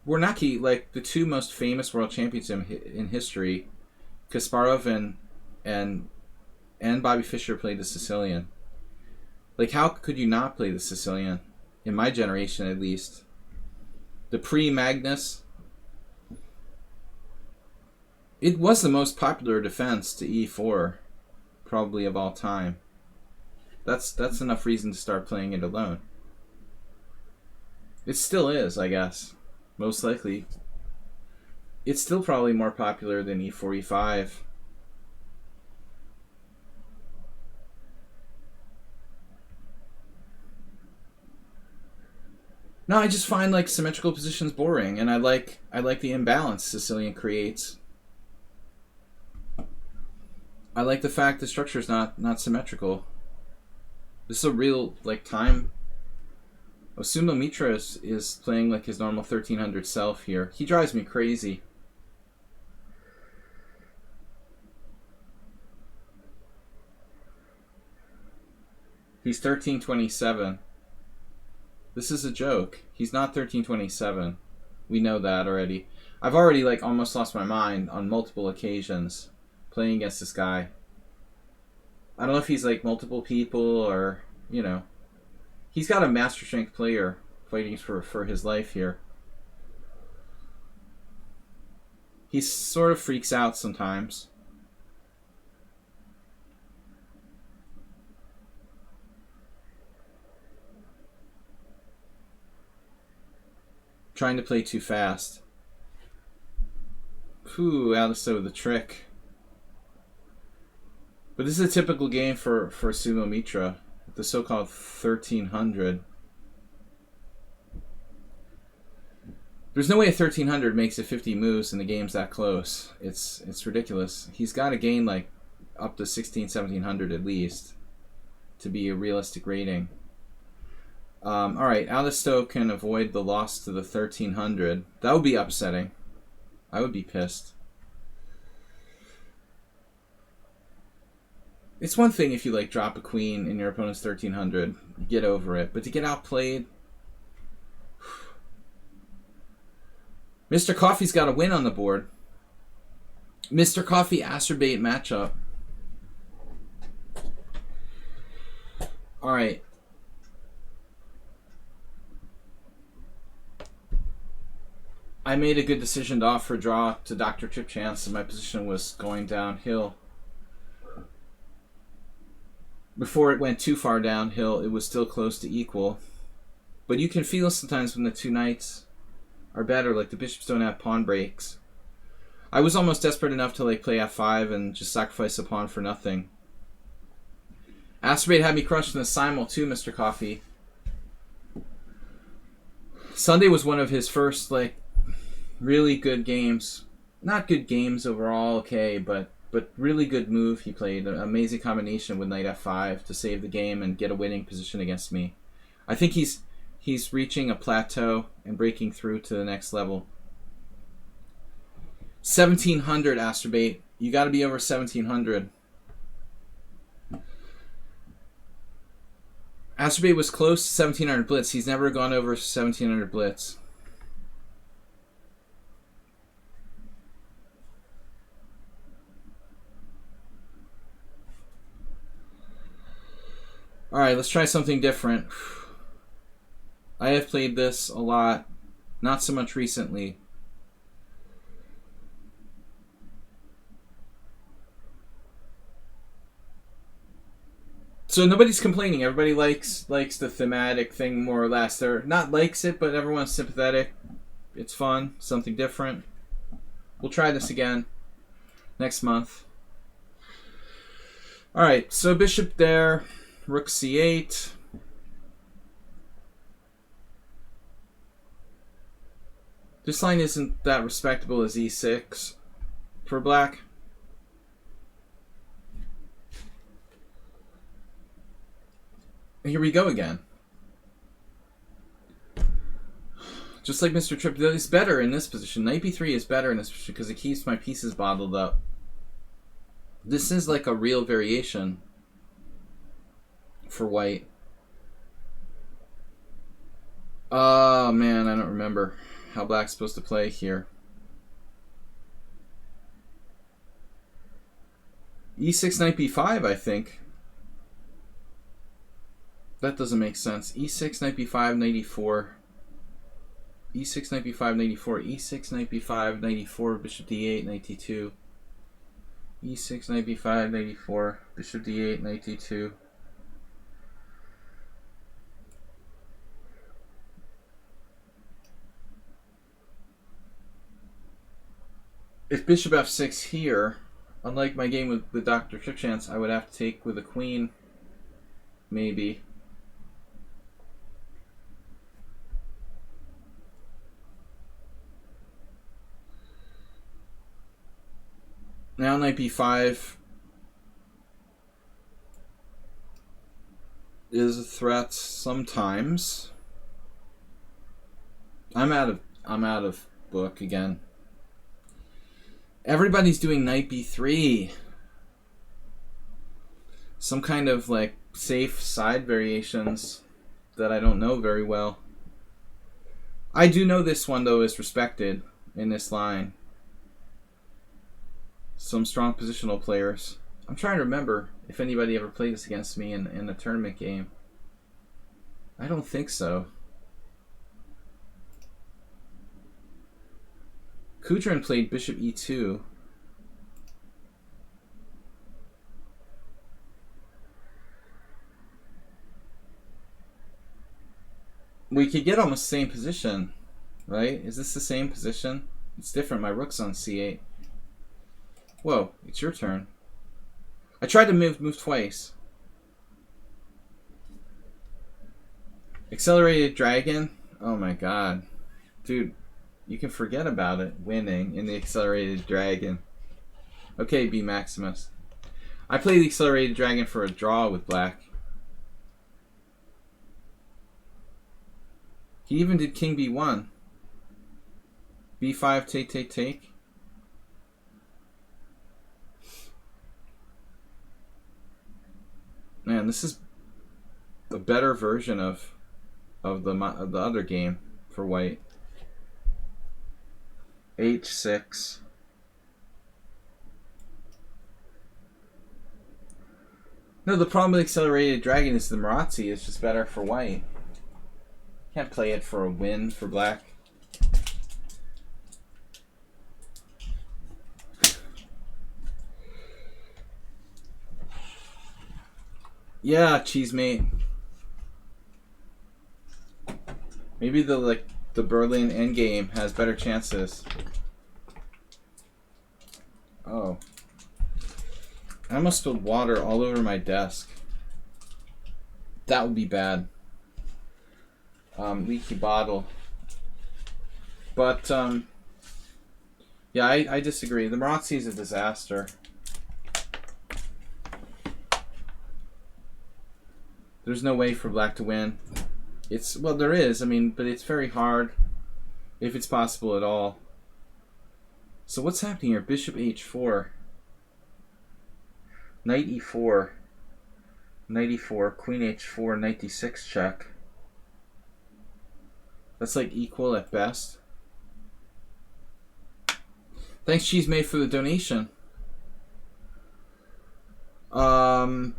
[SPEAKER 1] Wernacki, like the 2 most famous world champions in history, Kasparov and Bobby Fischer played the Sicilian. Like, how could you not play the Sicilian? In my generation, at least. The pre-Magnus, it was the most popular defense to e4, probably of all time. That's enough reason to start playing it alone. It still is, I guess. Most likely. It's still probably more popular than e4, e5. No, I just find like symmetrical positions boring, and I like the imbalance Sicilian creates. I like the fact the structure is not symmetrical. This is a real like time Sumo Mitra is playing like his normal 1300 self here. He drives me crazy. He's 1327. This is a joke. He's not 1327. We know that already. I've already like almost lost my mind on multiple occasions playing against this guy. I don't know if he's like multiple people or, you know. He's got a master strength player fighting for his life here. He sort of freaks out sometimes. Trying to play too fast. Ooh, Alisto with the trick. But this is a typical game for Sumo Mitra, the so-called 1300. There's no way a 1300 makes it 50 moves and the game's that close. It's ridiculous. He's got to gain like up to 16, 1700 at least to be a realistic rating. Alright, Alisto can avoid the loss to the 1300. That would be upsetting. I would be pissed. It's one thing if you like drop a queen in your opponent's 1300, you get over it. But to get outplayed, Mr. Coffee's got a win on the board. Mr. Coffee Acerbate matchup. Alright. I made a good decision to offer draw to Dr. Chip Chance, and my position was going downhill. Before it went too far downhill, it was still close to equal. But you can feel sometimes when the two knights are better, like the bishops don't have pawn breaks. I was almost desperate enough to like play f5 and just sacrifice a pawn for nothing. Acerbate had me crushed in the simul too, Mr. Coffee. Sunday was one of his first like really good games. Not good games overall, okay, but really good move he played. An amazing combination with knight f5 to save the game and get a winning position against me. I think he's reaching a plateau and breaking through to the next level. 1700 Acerbate. You got to be over 1700. Acerbate was close to 1700 blitz. He's never gone over 1700 blitz. Alright, let's try something different. I have played this a lot. Not so much recently. So nobody's complaining. Everybody likes the thematic thing more or less. They're not likes it, but everyone's sympathetic. It's fun. Something different. We'll try this again next month. Alright, so bishop there. Rook c8. This line isn't that respectable as e6 for black. Here we go again. Just like Mr. Tripp, it's better in this position. Knight b3 is better in this position because it keeps my pieces bottled up. This is like a real variation for white. Oh man, I don't remember how black's supposed to play here. e6 knight b5, I think. That doesn't make sense. e6 knight b5 knight e4. e6 knight b5 knight e4. e6 knight b5 knight e4 bishop d8 knight d2. e6 knight b5 knight e4 bishop d8 knight d2. If bishop f6 here, unlike my game with Dr. Chip Chance, I would have to take with a queen, maybe. Now knight b5 is a threat sometimes. I'm out of book again. Everybody's doing knight b3. Some kind of like safe side variations that I don't know very well. I do know this one though is respected in this line. Some strong positional players. I'm trying to remember if anybody ever played this against me in a tournament game. I don't think so. Kudrin played bishop e2. We could get almost the same position, right? Is this the same position? It's different. My rook's on c8. Whoa, it's your turn. I tried to move twice. Accelerated Dragon? Oh my god. Dude, you can forget about it winning in the Accelerated Dragon. Okay, B Maximus. I played the Accelerated Dragon for a draw with black. He even did King B1. B5, take. Man, this is a better version of the other game for white. H6. No, the problem with Accelerated Dragon is the Marazzi is just better for white. Can't play it for a win for black. Yeah, cheesemate. Maybe the Berlin endgame has better chances. Oh. I almost spilled water all over my desk. That would be bad. Leaky bottle. But, yeah, I disagree. The Marazzi is a disaster. There's no way for black to win. Well, there is, but it's very hard, if it's possible at all. So what's happening here? Bishop h4. Knight e4. Knight e4, queen h4, knight d6 check. That's like equal at best. Thanks, Cheesemate, for the donation. Boom,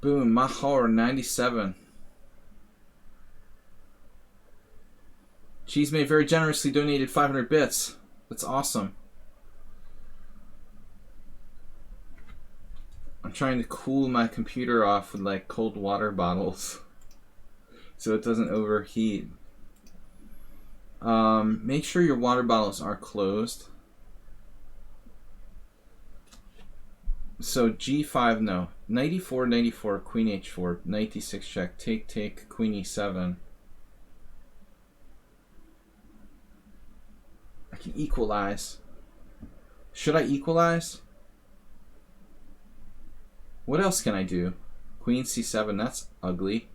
[SPEAKER 1] Mahor 97. Cheesemate very generously donated 500 bits. That's awesome. I'm trying to cool my computer off with like cold water bottles so it doesn't overheat. Make sure your water bottles are closed. So g5, no. Knight e4, knight e4, queen h4, knight d6 check, take, queen e7. I can equalize. Should I equalize? What else can I do? Queen c7, that's ugly.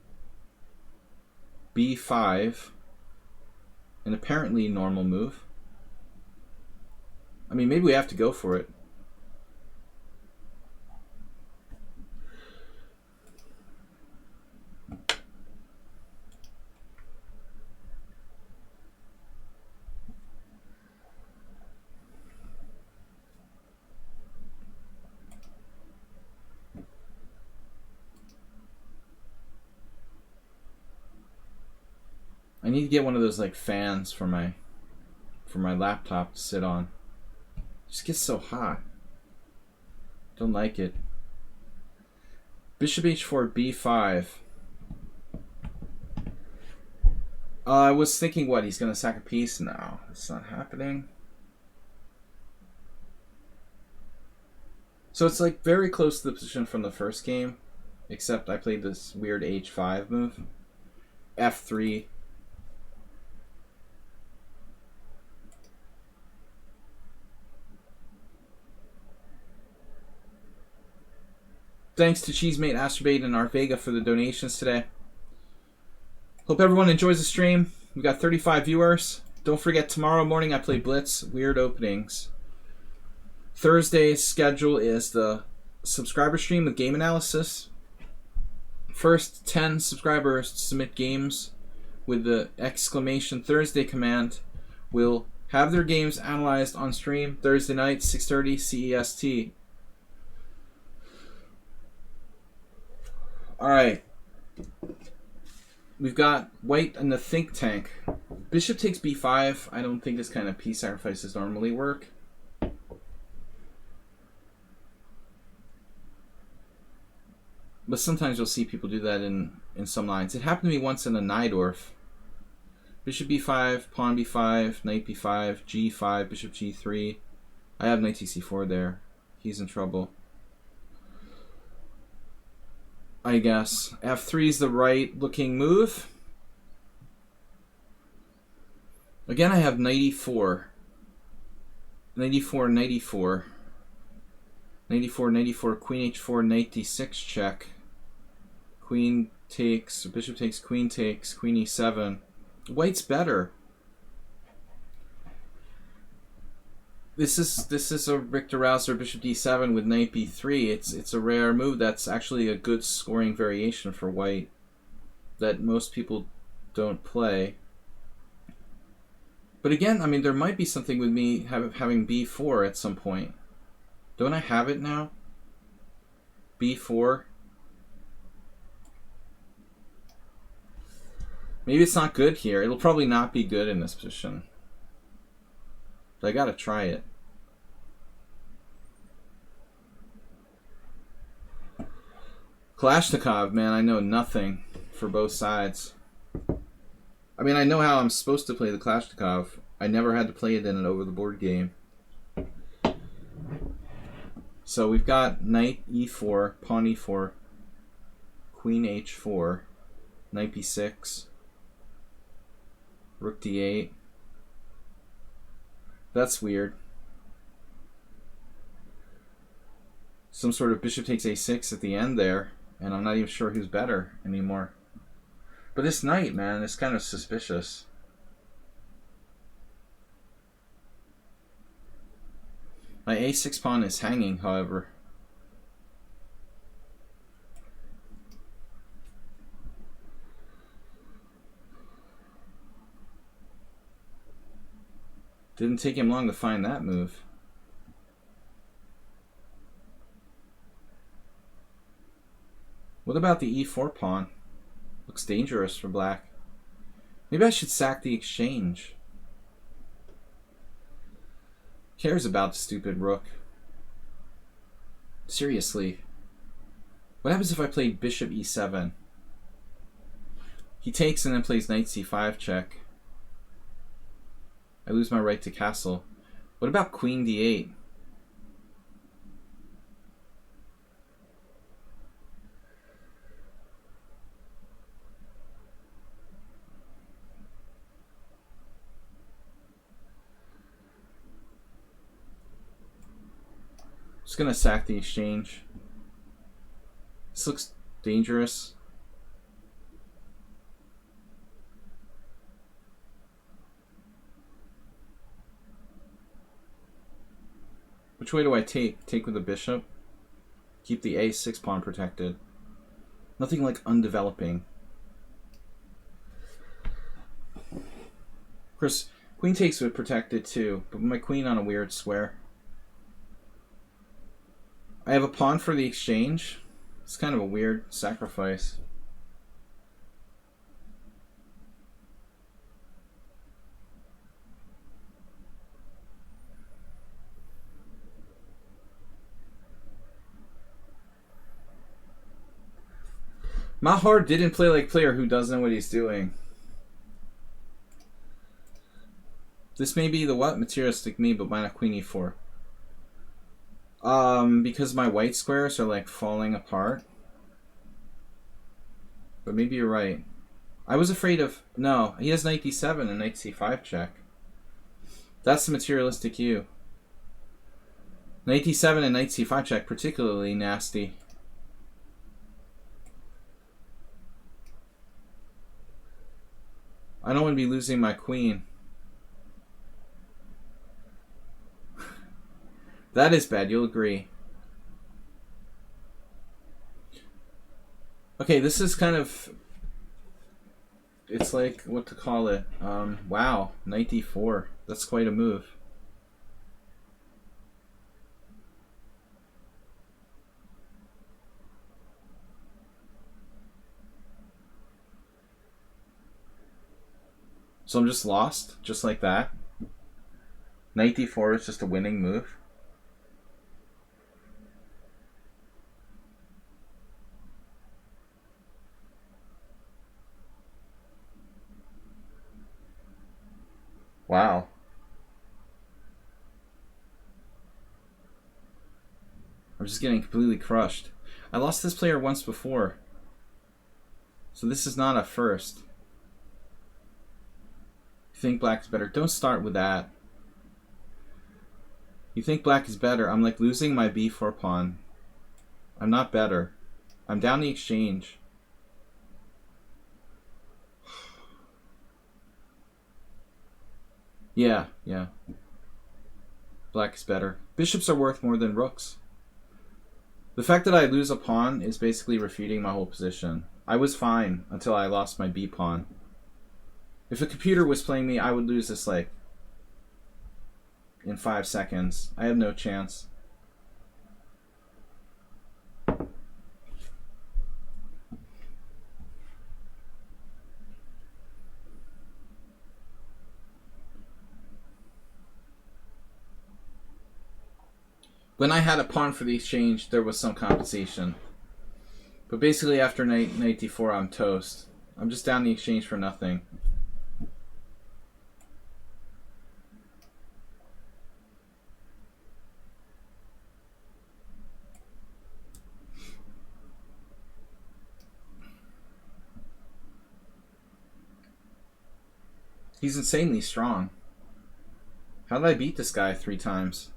[SPEAKER 1] b5. An apparently normal move. Maybe we have to go for it. I need to get one of those like fans for my laptop to sit on. It just gets so hot. Don't like it. Bishop h4, b5. I was thinking, what, he's gonna sack a piece? No, it's not happening. So it's like very close to the position from the first game, except I played this weird h5 move. f3. Thanks to Cheesemate, Astrobate, and Arvega for the donations today. Hope everyone enjoys the stream. We got 35 viewers. Don't forget, tomorrow morning I play Blitz. Weird openings. Thursday's schedule is the subscriber stream with game analysis. First 10 subscribers submit games with the exclamation Thursday command will have their games analyzed on stream Thursday night, 6:30 CEST. Alright. We've got white in the think tank. Bishop takes b5. I don't think this kind of piece sacrifices normally work. But sometimes you'll see people do that in some lines. It happened to me once in a Najdorf. Bishop b5, pawn b5, knight b5, g5, bishop g3. I have knight c4 there. He's in trouble. I guess. f3 is the right looking move. Again, I have knight e4. Knight e4, knight e4. Knight e4, knight e4, queen h4, knight d6 check. Queen takes, bishop takes, queen e7. White's better. This is a Richter Rauser bishop d7 with knight b3. It's a rare move that's actually a good scoring variation for white that most people don't play. But again, I mean, there might be something with me having b4 at some point. Don't I have it now? b4. Maybe it's not good here. It'll probably not be good in this position. But I gotta try it. Kalashnikov, man, I know nothing for both sides. I mean, I know how I'm supposed to play the Kalashnikov. I never had to play it in an over-the-board game. So we've got knight e4, pawn e4, queen h4, knight b6, rook d8. That's weird. Some sort of bishop takes a6 at the end there, and I'm not even sure who's better anymore. But this knight, man, is kind of suspicious. My a6 pawn is hanging, however. Didn't take him long to find that move. What about the e4 pawn? Looks dangerous for black. Maybe I should sack the exchange. Cares about the stupid rook? Seriously. What happens if I play bishop e7? He takes and then plays knight c5 check. I lose my right to castle. What about queen d8? Just gonna sack the exchange. This looks dangerous. Which way do I take? Take with the bishop? Keep the a6 pawn protected. Nothing like undeveloping. Of course, queen takes would protect it too, but my queen on a weird square. I have a pawn for the exchange. It's kind of a weird sacrifice. Mahar didn't play like a player who doesn't know what he's doing. This may be the what? Materialistic me, but why not queen e4? Because my white squares are like falling apart. But maybe you're right. I was afraid of... No, he has knight d7 and knight c5 check. That's the materialistic you. Knight d7 and knight c5 check, particularly nasty. I don't want to be losing my queen. That is bad, you'll agree. Okay, this is kind of... It's like, what to call it? Wow, knight d4. That's quite a move. So I'm just lost, just like that. Knight d4 is just a winning move. Wow. I'm just getting completely crushed. I lost this player once before. So this is not a first. You think black's better? Don't start with that. You think black is better? I'm like losing my b4 pawn. I'm not better. I'm down the exchange. Yeah. Black is better. Bishops are worth more than rooks. The fact that I lose a pawn is basically refuting my whole position. I was fine until I lost my b pawn. If a computer was playing me, I would lose this like in 5 seconds. I have no chance. When I had a pawn for the exchange, there was some compensation. But basically after knight d4, I'm toast. I'm just down the exchange for nothing. He's insanely strong. How did I beat this guy 3 times?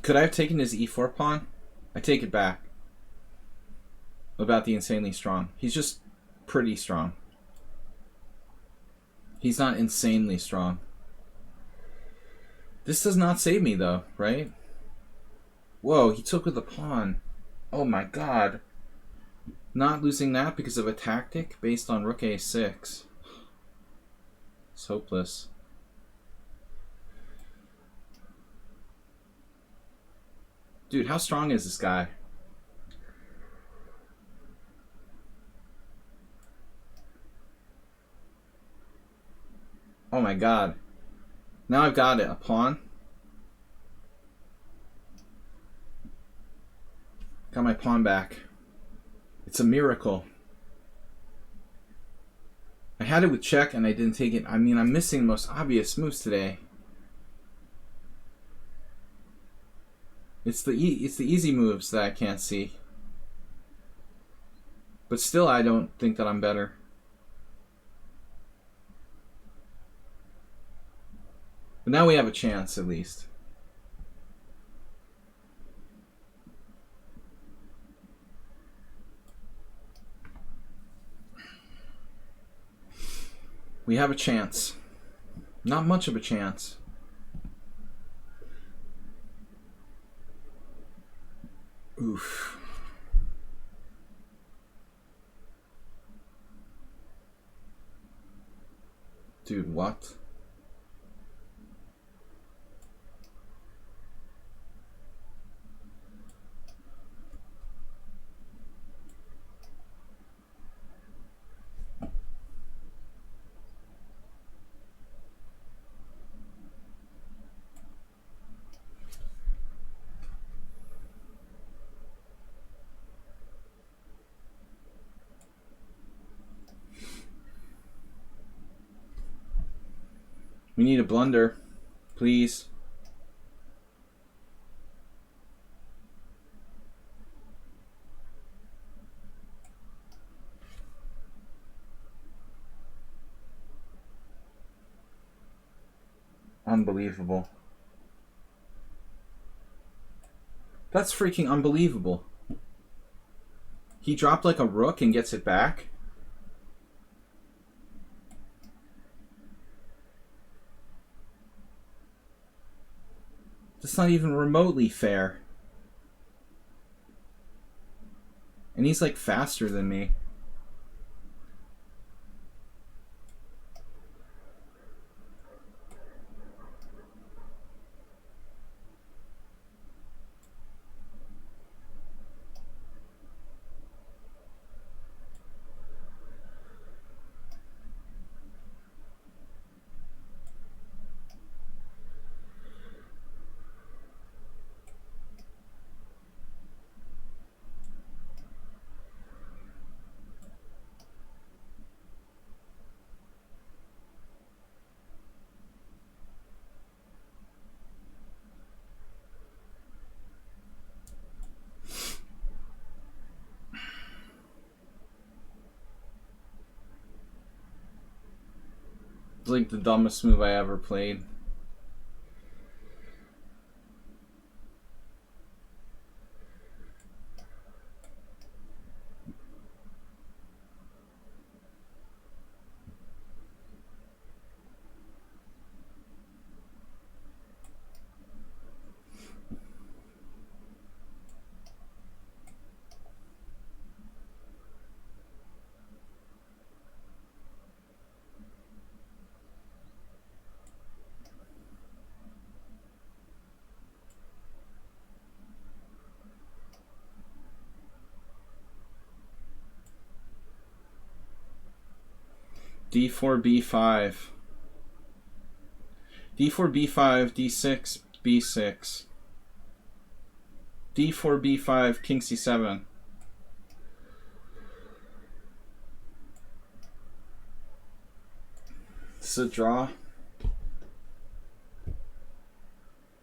[SPEAKER 1] Could I have taken his e4 pawn? I take it back. About the insanely strong. He's just pretty strong. He's not insanely strong. This does not save me though, right? Whoa, he took with the pawn. Oh my god. Not losing that because of a tactic based on rook a6. It's hopeless. Dude, how strong is this guy? Oh my god. Now I've got it. A pawn. Got my pawn back. It's a miracle. I had it with check and I didn't take it. I mean, I'm missing the most obvious moves today. It's the easy moves that I can't see. But still, I don't think that I'm better. But now we have a chance, at least. We have a chance. Not much of a chance. Oof. Dude, what? We need a blunder, please. Unbelievable. That's freaking unbelievable. He dropped like a rook and gets it back. That's not even remotely fair. And he's like faster than me. It's like the dumbest move I ever played. D4, B5. D4, B5, D6, B6. D4, B5, King C7. It's a draw.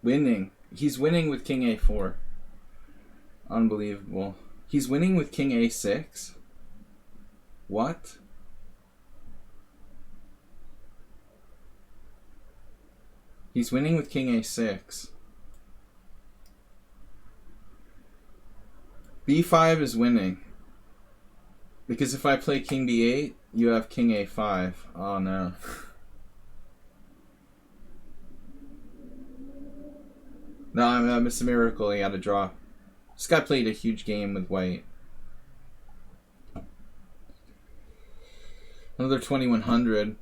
[SPEAKER 1] Winning. He's winning with King A4. Unbelievable. He's winning with King A6? What? He's winning with King A6. B5 is winning. Because if I play King B8, you have King A5. Oh no. No, it's a miracle he had a draw. This guy played a huge game with white. Another 2100.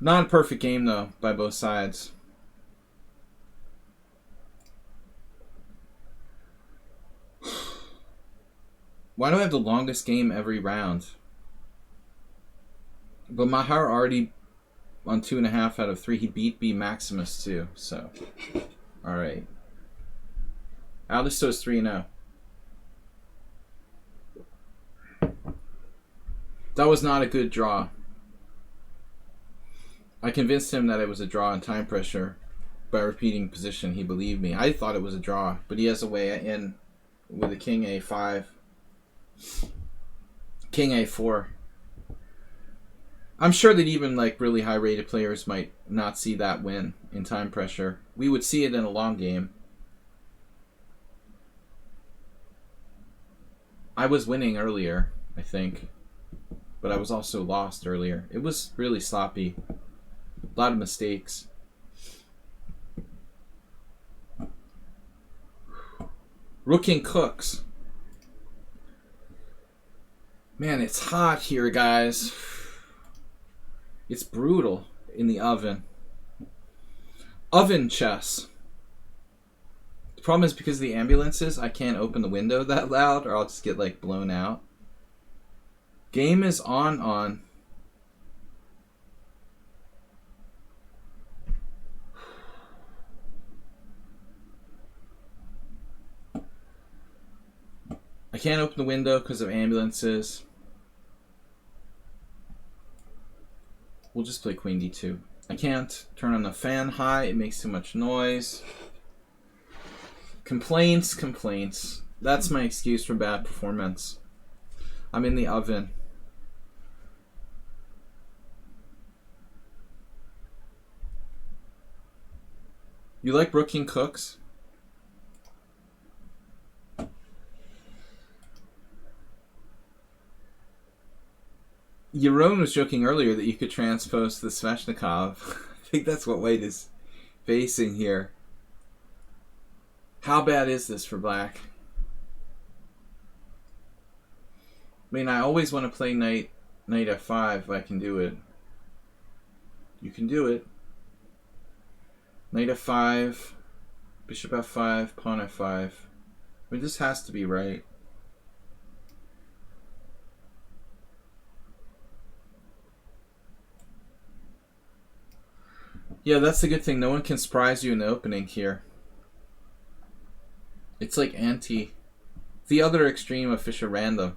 [SPEAKER 1] Not a perfect game though, by both sides. Why do I have the longest game every round? But Mahar already on 2.5 out of 3. He beat B Maximus too, so. Alright. Aldisto's 3-0. That was not a good draw. I convinced him that it was a draw in time pressure by repeating position. He believed me. I thought it was a draw, but he has a way in with a King A5. King A4. I'm sure that even like really high rated players might not see that win in time pressure. We would see it in a long game. I was winning earlier, I think, but I was also lost earlier. It was really sloppy. A lot of mistakes. Rook and cooks. Man, it's hot here, guys. It's brutal in the oven. Oven chess. The problem is because of the ambulances, I can't open the window that loud or I'll just get like blown out. Game is on. I can't open the window because of ambulances. We'll just play Queen D2. I can't turn on the fan high. It makes too much noise. Complaints. That's my excuse for bad performance. I'm in the oven. You like Rook King Cooks? Yaron was joking earlier that you could transpose the Sveshnikov. I think that's what white is facing here. How bad is this for black? I mean, I always want to play knight f5 if I can do it. You can do it. Knight f5, bishop f5, pawn f5. I mean, this has to be right. Yeah, that's the good thing. No one can surprise you in the opening here. It's like the other extreme of Fischer Random.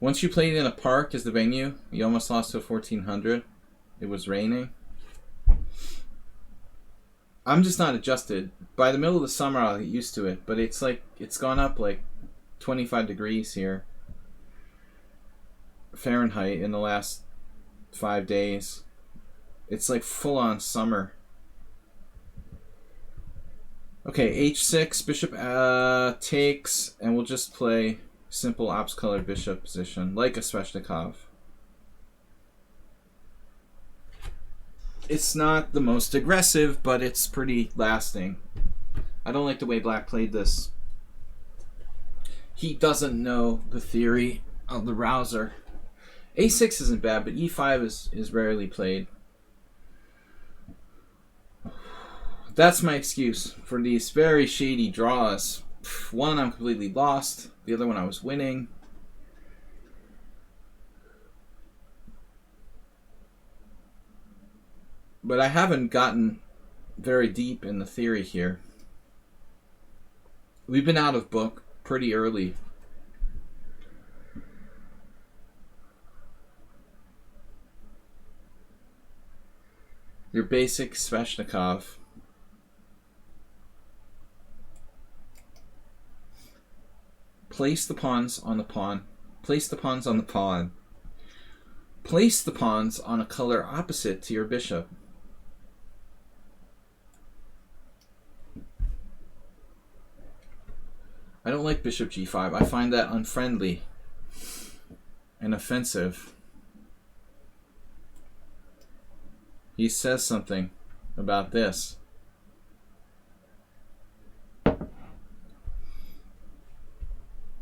[SPEAKER 1] Once you played in a park as the venue, you almost lost to a 1400. It was raining. I'm just not adjusted. By the middle of the summer, I'll get used to it. But it's like, it's gone up like 25 degrees here. Fahrenheit in the last 5 days. It's like full on summer. Okay, h6, bishop takes, and we'll just play simple ops-colored bishop position, like a Sveshnikov. It's not the most aggressive, but it's pretty lasting. I don't like the way black played this. He doesn't know the theory of the rouser. a6 isn't bad, but e5 is rarely played. That's my excuse for these very shady draws. One, I'm completely lost. The other one, I was winning. But I haven't gotten very deep in the theory here. We've been out of book pretty early. Your basic Sveshnikov. Place the pawns on the pawn. Place the pawns on the pawn. Place the pawns on a color opposite to your bishop. I don't like bishop g5. I find that unfriendly and offensive. He says something about this.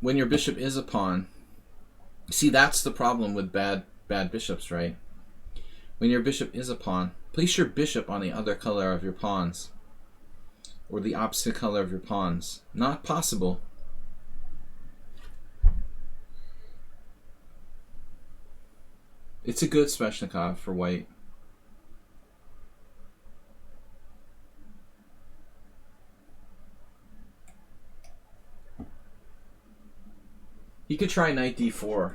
[SPEAKER 1] When your bishop is a pawn, see, that's the problem with bad bishops, right? When your bishop is a pawn, place your bishop on the other color of your pawns, or the opposite color of your pawns. Not possible. It's a good Sveshnikov for white. You could try knight d4.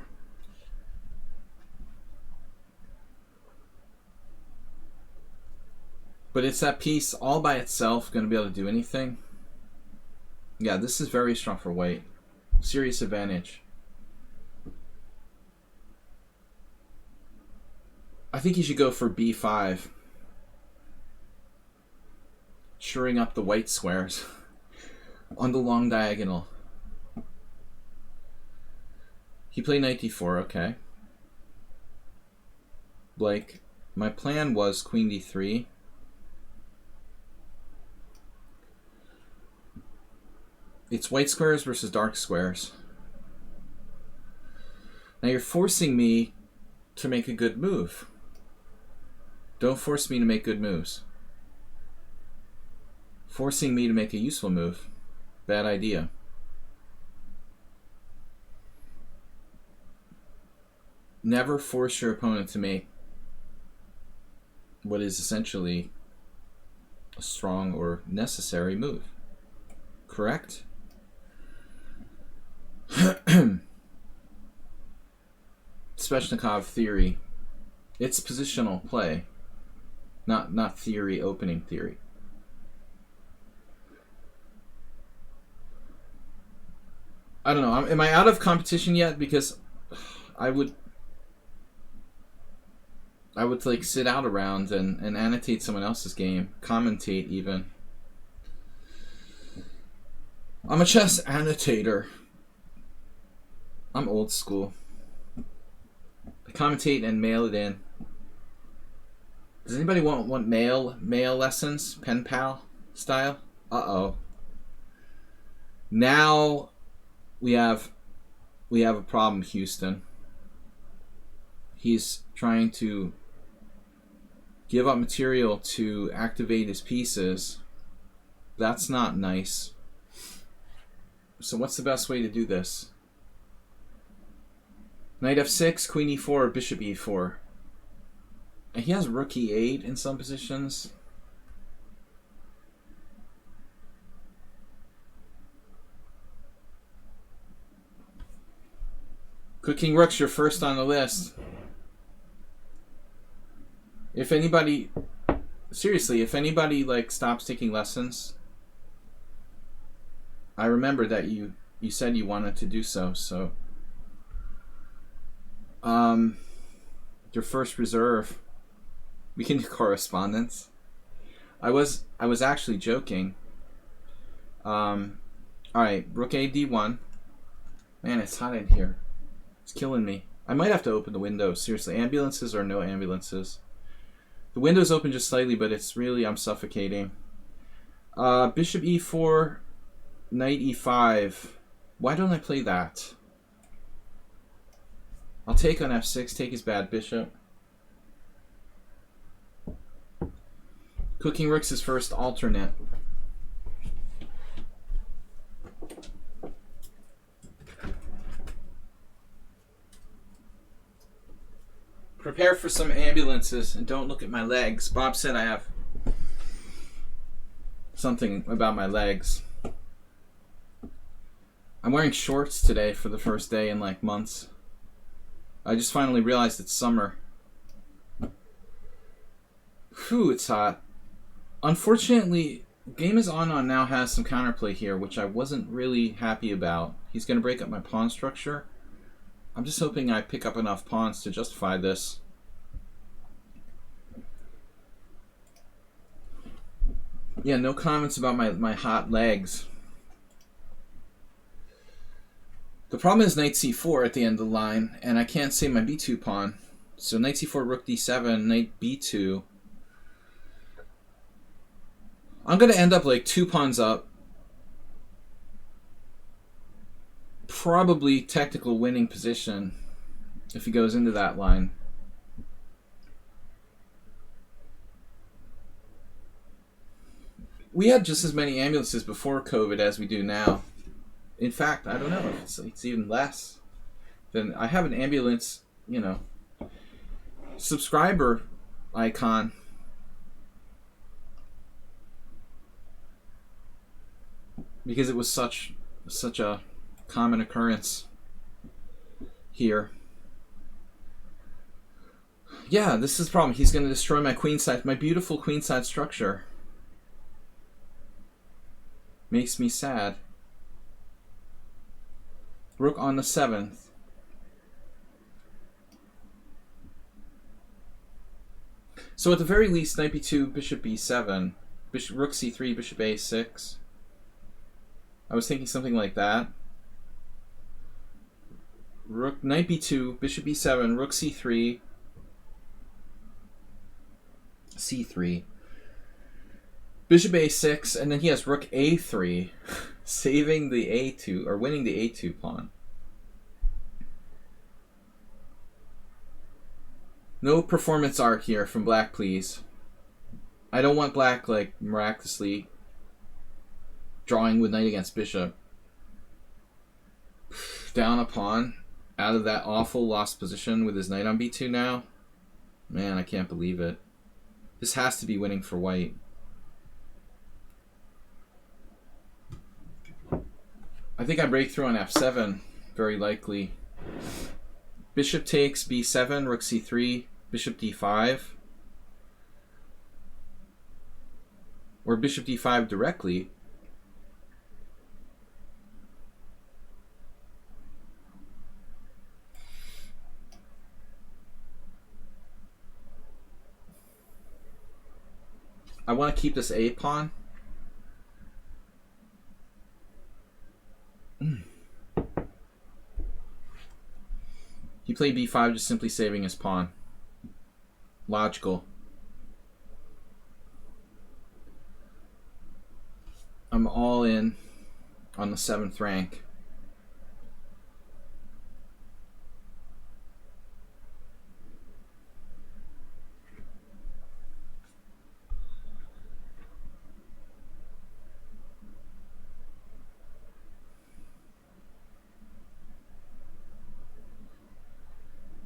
[SPEAKER 1] But it's that piece all by itself going to be able to do anything? Yeah, this is very strong for white. Serious advantage. I think you should go for b5. Shoring up the white squares on the long diagonal. He played knight d4, okay. Blake, my plan was queen d3. It's white squares versus dark squares. Now you're forcing me to make a good move. Don't force me to make good moves. Forcing me to make a useful move. Bad idea. Never force your opponent to make what is essentially a strong or necessary move. Correct? Sveshnikov theory. It's positional play. Not theory, opening theory. I don't know. Am I out of competition yet? Because I I would like sit out around and annotate someone else's game, commentate even. I'm a chess annotator. I'm old school. I commentate and mail it in. Does anybody want mail lessons? Pen pal style? Uh-oh. Now we have a problem, Houston. He's trying to give up material to activate his pieces. That's not nice. So what's the best way to do this? Knight f6, queen e4, bishop e4. And he has rook e8 in some positions. Cooking Rook's your first on the list. If anybody, seriously, if anybody like stops taking lessons, I remember that you said you wanted to do so. So, your first reserve. We can do correspondence. I was actually joking. All right, rook a d1. Man, it's hot in here. It's killing me. I might have to open the window. Seriously, ambulances or no ambulances. The window's open just slightly, but it's really, I'm suffocating. Bishop e4, knight e5. Why don't I play that? I'll take on f6, take his bad bishop. Cooking Rook's his first alternate. Prepare for some ambulances and don't look at my legs. Bob said I have something about my legs. I'm wearing shorts today for the first day in like months. I just finally realized it's summer. Whew, it's hot. Unfortunately, Game is On now has some counterplay here, which I wasn't really happy about. He's going to break up my pawn structure. I'm just hoping I pick up enough pawns to justify this. Yeah, no comments about my hot legs. The problem is knight c4 at the end of the line, and I can't save my b2 pawn. So knight c4, rook d7, knight b2. I'm going to end up like 2 pawns up. Probably technical winning position if he goes into that line. We had just as many ambulances before COVID as we do now. In fact, I don't know if it's even less. Then I have an ambulance, you know, subscriber icon. Because it was such a common occurrence here. Yeah, this is the problem. He's going to destroy my queenside, my beautiful queenside structure. Makes me sad. Rook on the 7th. So at the very least, knight b2, bishop b7, rook c3, bishop a6. I was thinking something like that. Rook, knight b2, bishop b7, rook c3, c3, bishop a6, and then he has rook a3, saving the a2, or winning the a2 pawn. No performance art here from black, please. I don't want black, like, miraculously drawing with knight against bishop. Down a pawn out of that awful lost position with his knight on b2 now. Man, I can't believe it. This has to be winning for white. I think I break through on f7, very likely. Bishop takes b7, rook c3, bishop d5. Or bishop d5 directly. I want to keep this A pawn. He played b5, just simply saving his pawn. Logical. I'm all in on the 7th rank.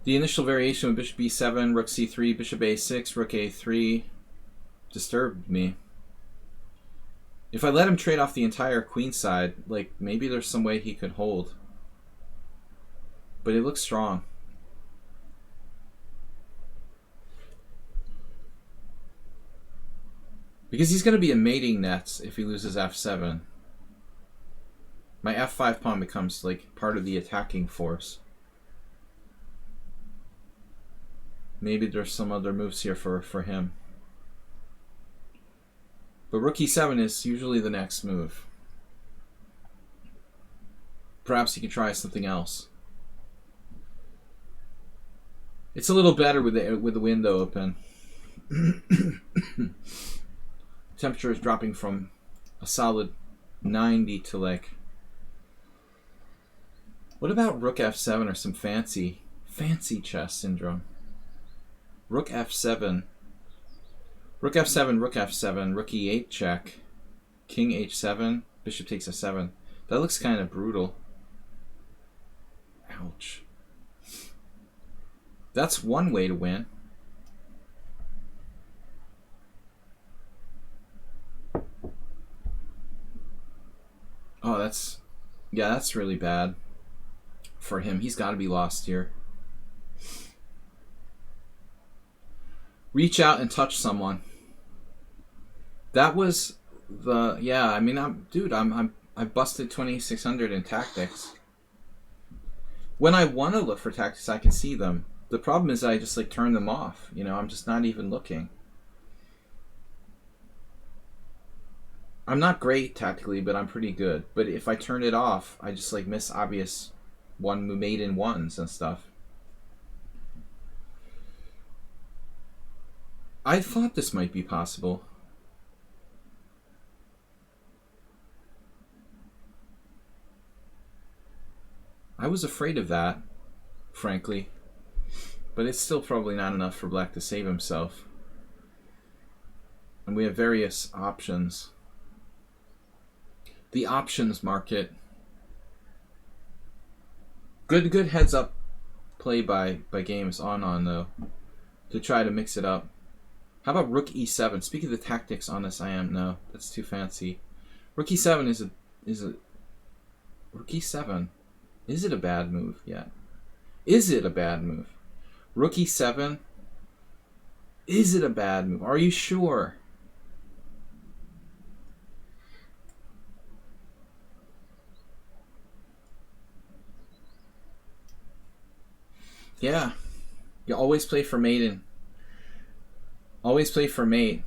[SPEAKER 1] The initial variation with bishop b7, rook c3, bishop a6, rook a3 disturbed me. If I let him trade off the entire queen side, like, maybe there's some way he could hold. But it looks strong. Because he's going to be a mating net if he loses f7. My f5 pawn becomes, like, part of the attacking force. Maybe there's some other moves here for him. But rook e7 is usually the next move. Perhaps he could try something else. It's a little better with the window open. Temperature is dropping from a solid 90 to like... What about rook f7 or some fancy chess syndrome? Rook f7. Rook f7, rook f7, rook e8 check. King h7, bishop takes f7. That looks kind of brutal. Ouch. That's one way to win. Oh, that's really bad for him. He's got to be lost here. Reach out and touch someone. That was the I mean, I've busted 2600 in tactics. When I want to look for tactics, I can see them. The problem is I just like turn them off. You know, I'm just not even looking. I'm not great tactically, but I'm pretty good. But if I turn it off, I just like miss obvious maiden ones and stuff. I thought this might be possible. I was afraid of that, frankly. But it's still probably not enough for Black to save himself. And we have various options. The options market. Good heads up play by Games on though, to try to mix it up. How about rook e7? Speaking of the tactics on this, no, that's too fancy. Rook e7 is a rook e7. Is it a bad move yet? Is it a bad move? Rook e7. Is it a bad move? Are you sure? Yeah. You always play for maiden. Always play for mate.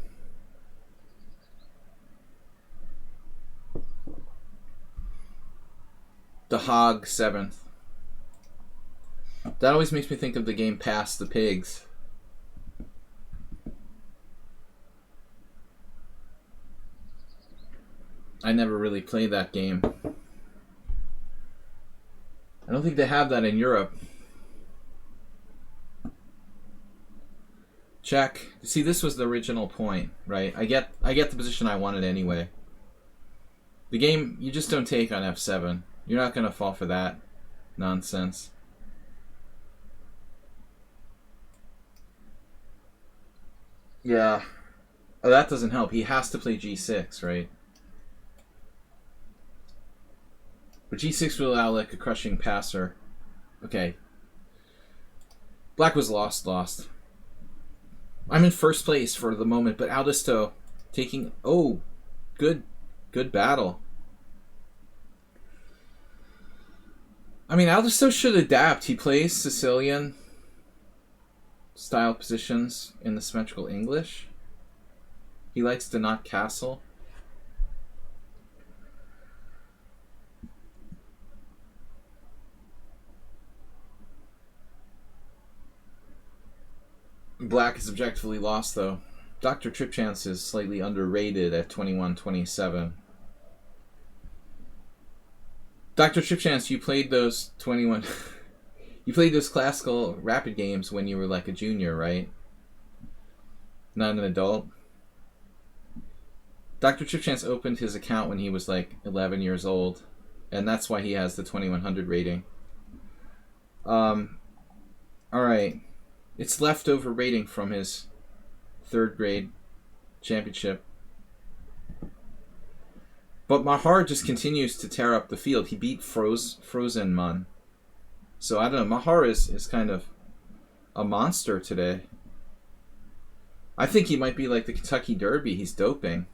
[SPEAKER 1] The hog 7th. That always makes me think of the game Pass the Pigs. I never really played that game. I don't think they have that in Europe. Check. See, this was the original point, right? I get the position I wanted anyway. The game, you just don't take on f7. You're not going to fall for that nonsense. Yeah. Oh, that doesn't help. He has to play g6, right? But g6 will allow like a crushing passer. Okay. Black was lost. I'm in first place for the moment, but Aldisto taking... Oh, good battle. I mean, Aldisto should adapt. He plays Sicilian style positions in the symmetrical English. He likes to not castle. Black is objectively lost, though. Dr. Tripchance is slightly underrated at 21-27. Dr. Tripchance, you played those 21... you played those classical rapid games when you were like a junior, right? Not an adult? Dr. Tripchance opened his account when he was like 11 years old, and that's why he has the 2100 rating. Alright. It's leftover rating from his 3rd grade championship. But Mahar just continues to tear up the field. He beat Frozenman. So I don't know. Mahar is kind of a monster today. I think he might be like the Kentucky Derby. He's doping.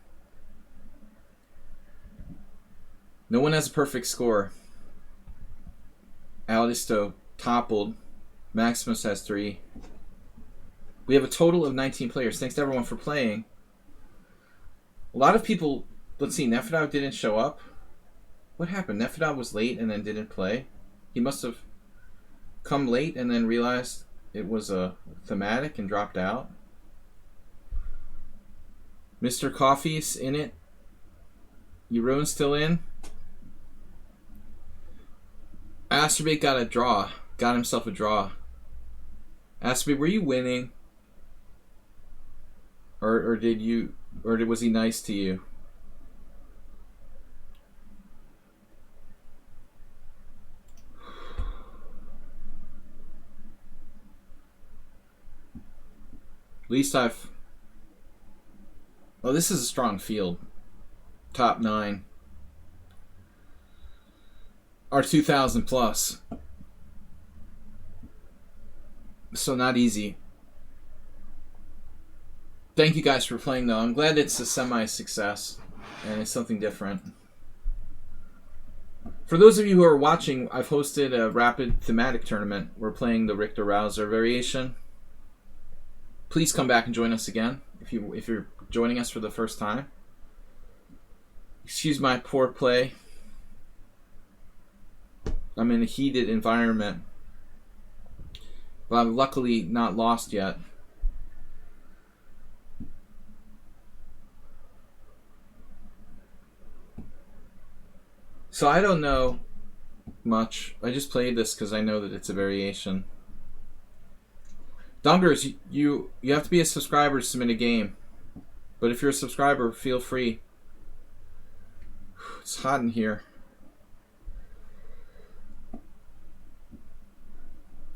[SPEAKER 1] No one has a perfect score. Alisto toppled. Maximus has 3. We have a total of 19 players. Thanks to everyone for playing. A lot of people... Let's see, Nefedov didn't show up. What happened? Nefedov was late and then didn't play? He must have come late and then realized it was a thematic and dropped out. Mr. Coffee's in it. Jeroen's still in. Asterbate got a draw. Got himself a draw. Asterbate, were you winning? Or did you... Or was he nice to you? At least I've... Oh, this is a strong field. Top 9. Are 2,000 plus. So not easy. Thank you guys for playing, though. I'm glad it's a semi-success, and it's something different. For those of you who are watching, I've hosted a rapid thematic tournament. We're playing the Richter-Rauser variation. Please come back and join us again if you're joining us for the first time. Excuse my poor play. I'm in a heated environment, but I'm luckily not lost yet. So I don't know much. I just played this because I know that it's a variation. Dungers, you have to be a subscriber to submit a game. But if you're a subscriber, feel free. It's hot in here.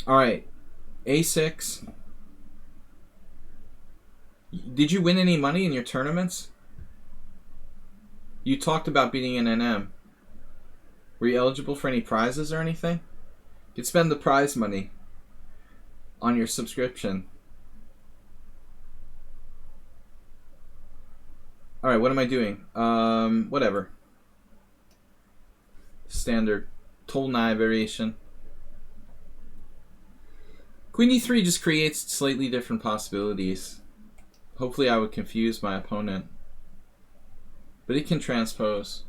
[SPEAKER 1] Alright. A6. Did you win any money in your tournaments? You talked about beating an NM. Were you eligible for any prizes or anything? You could spend the prize money on your subscription. Alright, what am I doing? Whatever. Standard. Tolnai variation. Queen e3 just creates slightly different possibilities. Hopefully I would confuse my opponent. But it can transpose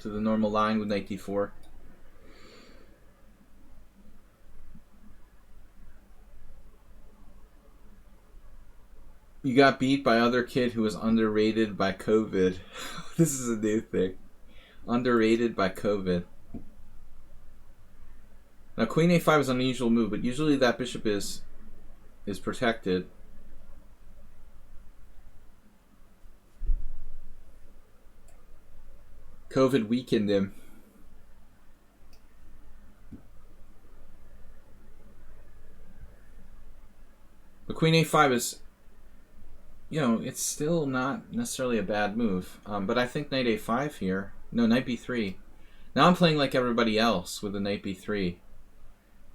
[SPEAKER 1] to the normal line with knight d4. You got beat by other kid who was underrated by COVID. This is a new thing. Underrated by COVID. Now queen a5 is an unusual move, but usually that bishop is protected. COVID weakened him. But queen a5 is, you know, it's still not necessarily a bad move. But I think knight a5 here. No, knight b3. Now I'm playing like everybody else with the knight b3.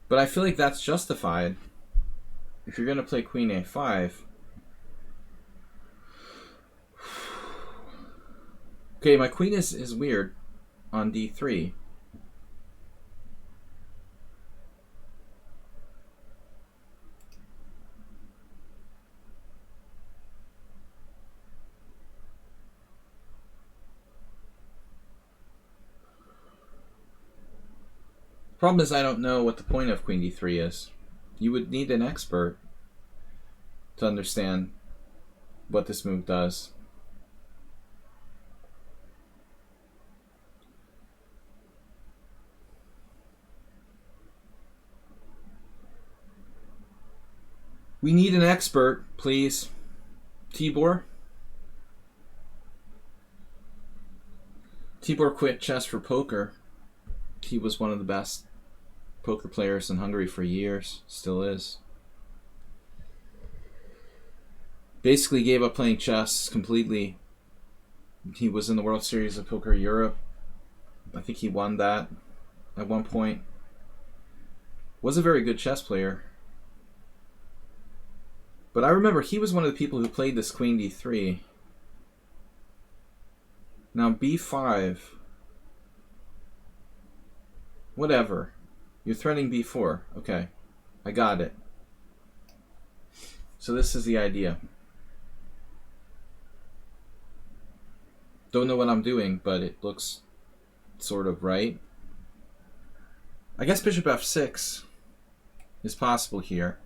[SPEAKER 1] But I feel like that's justified. If you're going to play queen a5. Okay, my queen is weird on d3. Problem is, I don't know what the point of queen d3 is. You would need an expert to understand what this move does. We need an expert, please. Tibor? Tibor quit chess for poker. He was one of the best poker players in Hungary for years. Still is. Basically gave up playing chess completely. He was in the World Series of Poker Europe. I think he won that at one point. Was a very good chess player. But I remember he was one of the people who played this queen d3. Now b5. Whatever. You're threatening b4. Okay. I got it. So this is the idea. Don't know what I'm doing, but it looks sort of right. I guess bishop f6 is possible here.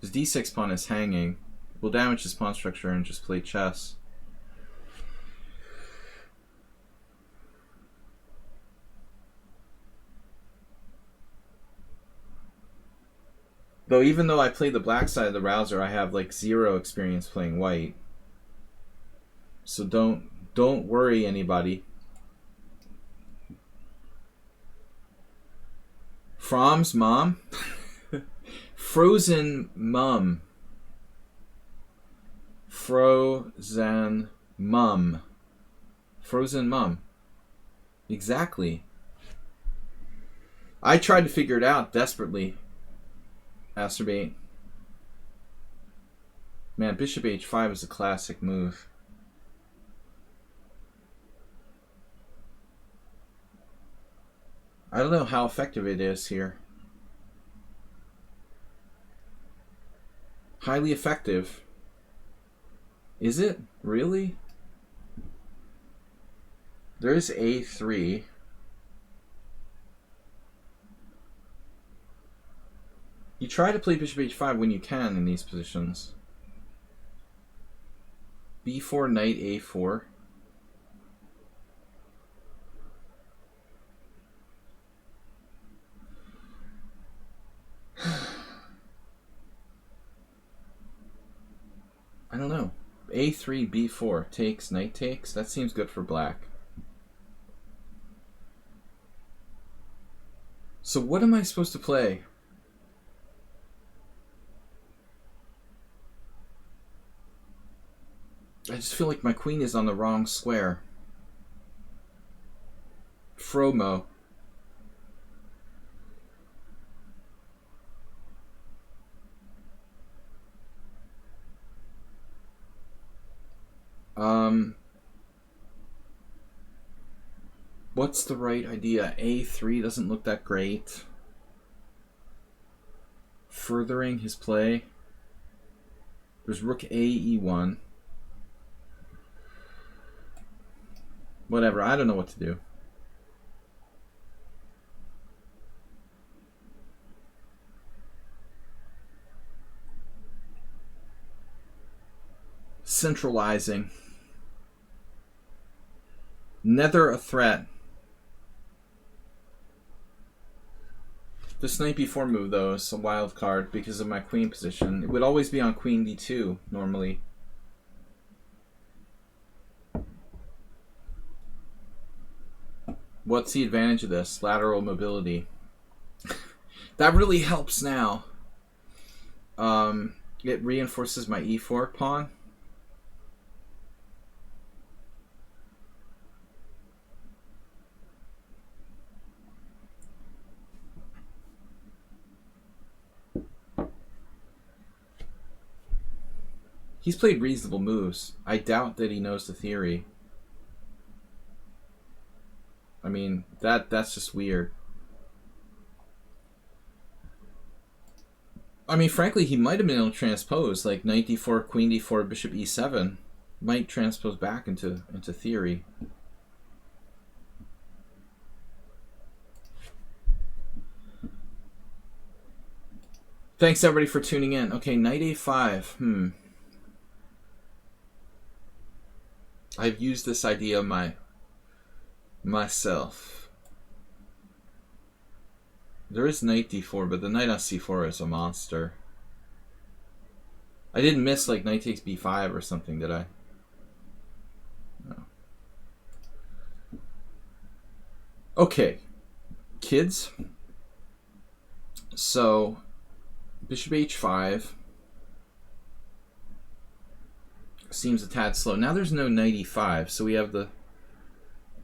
[SPEAKER 1] His d6 pawn is hanging. We'll damage his pawn structure and just play chess. Though even though I played the black side of the rouser, I have like 0 experience playing white. So don't worry, anybody. From's mom? Frozen mum. Frozen mum. Frozen mum. Exactly. I tried to figure it out desperately. Asterbate. Man, bishop h5 is a classic move. I don't know how effective it is here. Highly effective. Is it? Really? There's a3. You try to play bishop h5 when you can in these positions. b4, knight a4. I don't know. a3, b4, takes, knight takes. That seems good for black. So what am I supposed to play? I just feel like my queen is on the wrong square. Fromo. What's the right idea? a3 doesn't look that great. Furthering his play. There's rook a e1. Whatever, I don't know what to do. Centralizing. Nether a threat. This knight b4 move, though, is a wild card because of my queen position. It would always be on queen d2, normally. What's the advantage of this? Lateral mobility. That really helps now. It reinforces my e4 pawn. He's played reasonable moves. I doubt that he knows the theory. I mean, that's just weird. I mean, frankly, he might have been able to transpose, like knight d4, queen d4, bishop e7. Might transpose back into theory. Thanks everybody for tuning in. Okay, knight a5. I've used this idea myself. There is knight d4, but the knight on c4 is a monster. I didn't miss like knight takes b5 or something, did I? No. Okay, kids. So, bishop h5 seems a tad slow. Now there's no knight e5, so we have the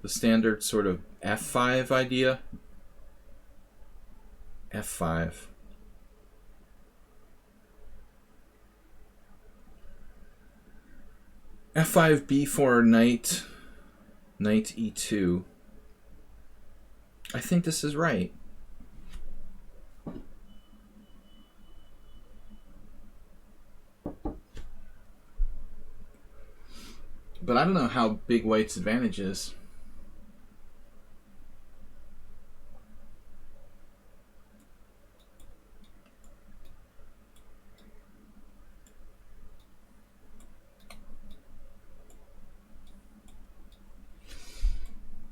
[SPEAKER 1] standard sort of f5 idea. f5. f5, b4, knight e2. I think this is right. But I don't know how big white's advantage is.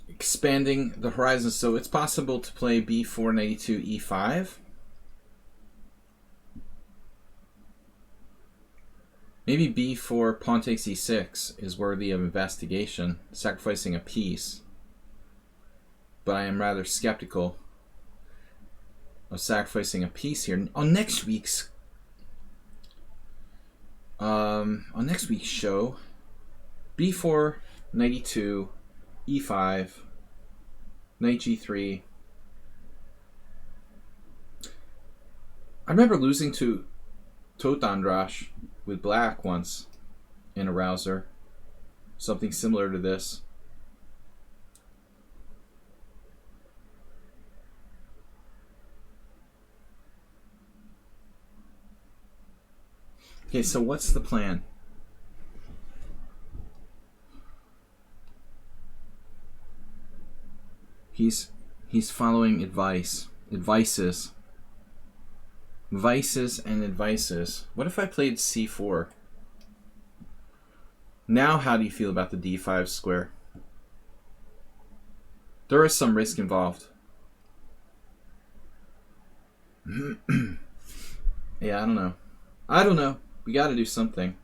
[SPEAKER 1] Expanding the horizon, so it's possible to play b4, knight e2, e5. Maybe b4, pawn takes e6 is worthy of investigation, sacrificing a piece. But I am rather skeptical of sacrificing a piece here. On next week's show, b4, knight e2, e5, knight g3. I remember losing to Tot Andrash with black once in a rouser. Something similar to this. Okay, so what's the plan? He's following advices and advices. What if I played c4? Now how do you feel about the d5 square? There is some risk involved. Yeah, I don't know. We got to do something.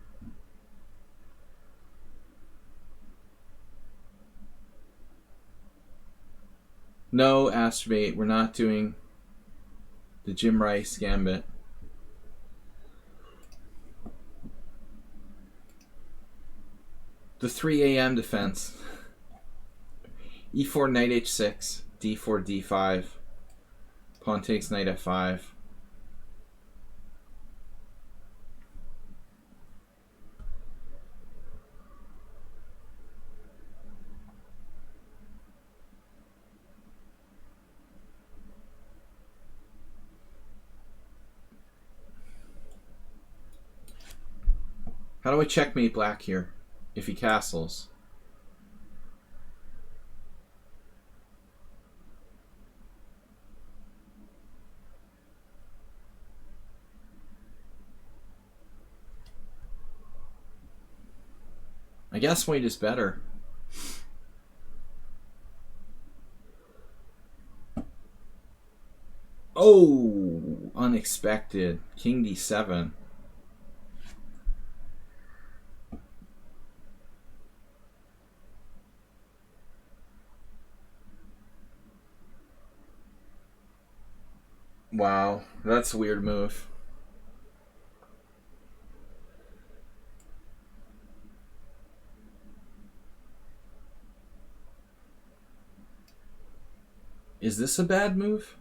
[SPEAKER 1] No, Astrobate, we're not doing the Jim Rice gambit. The 3 a.m. defense. e4, knight h6, d4, d5. Pawn takes knight f5. How do I checkmate black here if he castles? I guess white is better. Oh, unexpected. King d7. Wow, that's a weird move. Is this a bad move?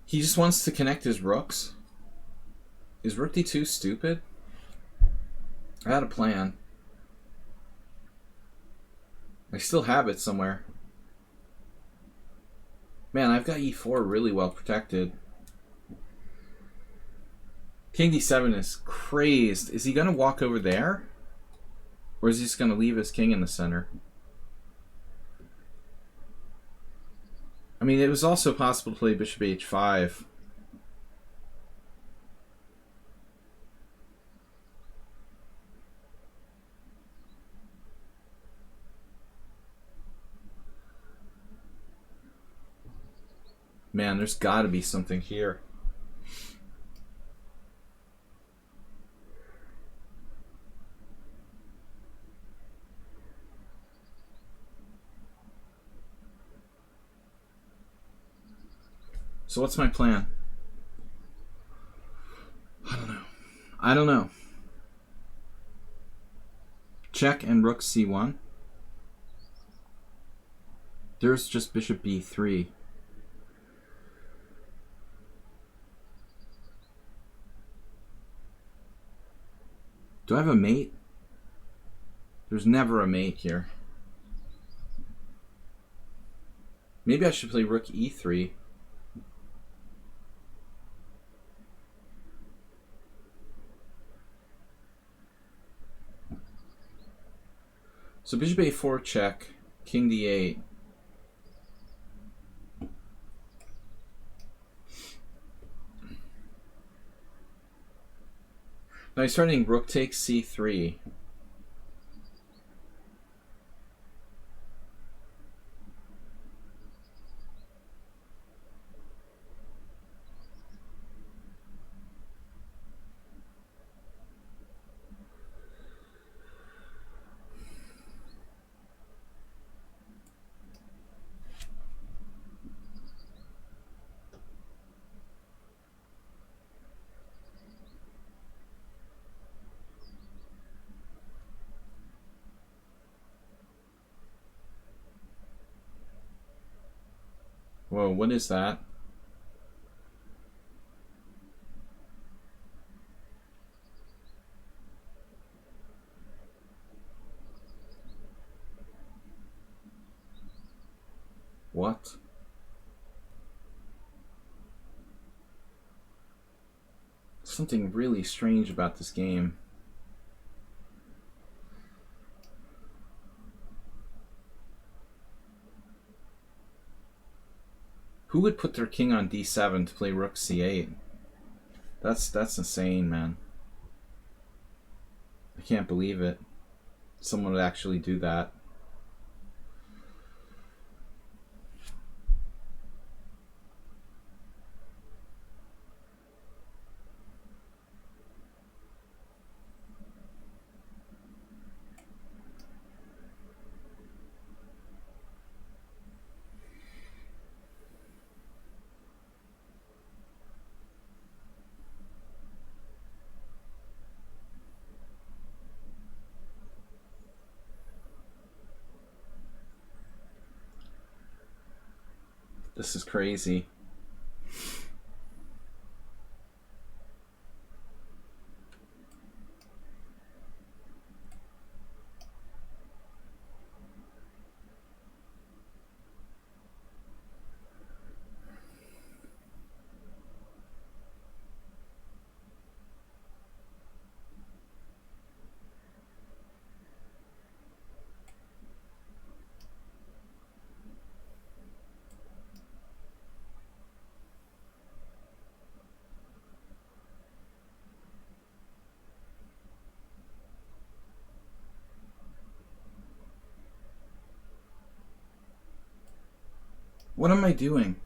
[SPEAKER 1] He just wants to connect his rooks. Is rook d2 stupid? I had a plan. I still have it somewhere. Man, I've got e4 really well protected. King d7 is crazed. Is he going to walk over there? Or is he just going to leave his king in the center? I mean, it was also possible to play bishop h5. Man, there's got to be something here. So what's my plan? I don't know. Check and rook c1. There's just bishop b3. Do I have a mate? There's never a mate here. Maybe I should play rook e3. So bishop a4 check, king d8. Now he's starting rook takes c3. Whoa, what is that? What? Something really strange about this game. Who would put their king on d7 to play rook c8? That's insane, man. I can't believe it. Someone would actually do that. This is crazy. What am I doing?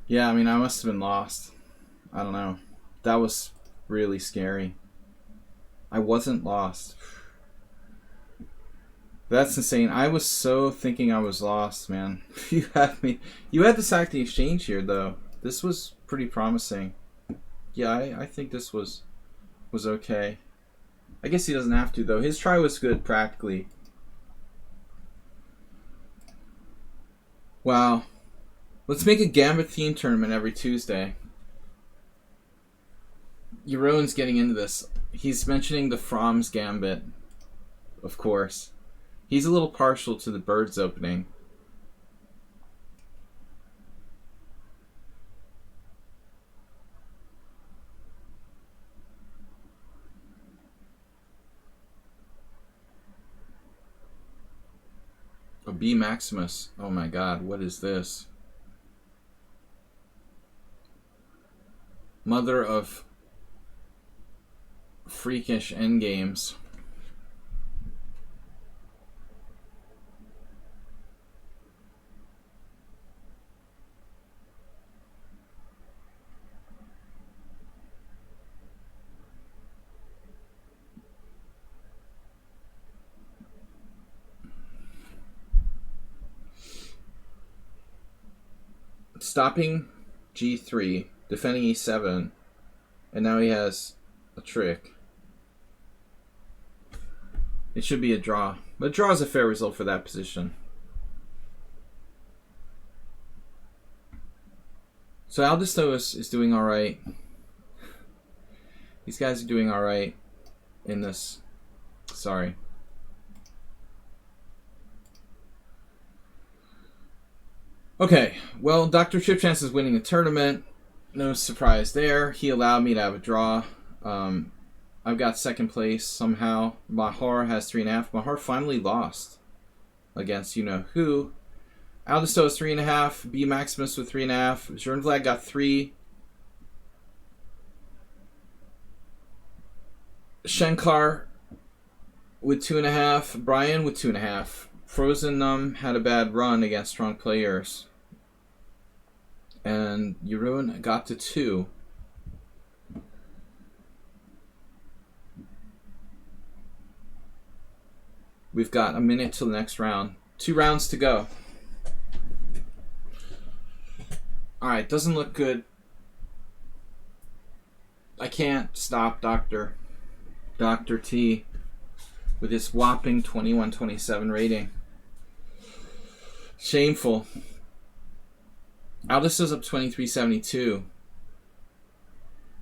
[SPEAKER 1] Yeah, I mean, I must have been lost. I don't know. That was really scary. I wasn't lost. That's insane. I was so thinking I was lost, man. You had me. You had to sack the exchange here, though. This was pretty promising. Yeah, I think this was okay. I guess he doesn't have to, though. His try was good, practically. Wow. Let's make a Gambit theme tournament every Tuesday. Jeroen's getting into this. He's mentioning the Fromm's Gambit, of course. He's a little partial to the Birds opening. A B Maximus. Oh my god, what is this? Mother of freakish endgames. Stopping G3, defending E7, and now he has a trick. It should be a draw. But a draw is a fair result for that position. So Aldisto is doing alright. These guys are doing alright in this. Sorry. Okay, well, Dr. Chipchance is winning the tournament. No surprise there. He allowed me to have a draw. I've got second place somehow. Mahar has 3.5. Mahar finally lost against you-know-who. Aldisto has 3.5. B Maximus with 3.5. Jernvlad got 3. Shankar with 2.5. Brian with 2.5. Frozen had a bad run against strong players. And Jeroen got to 2. We've got a minute till the next round. 2 rounds to go. Alright, doesn't look good. I can't stop Dr. T with his whopping 21-27 rating. Shameful. Aldisto's up 23-72.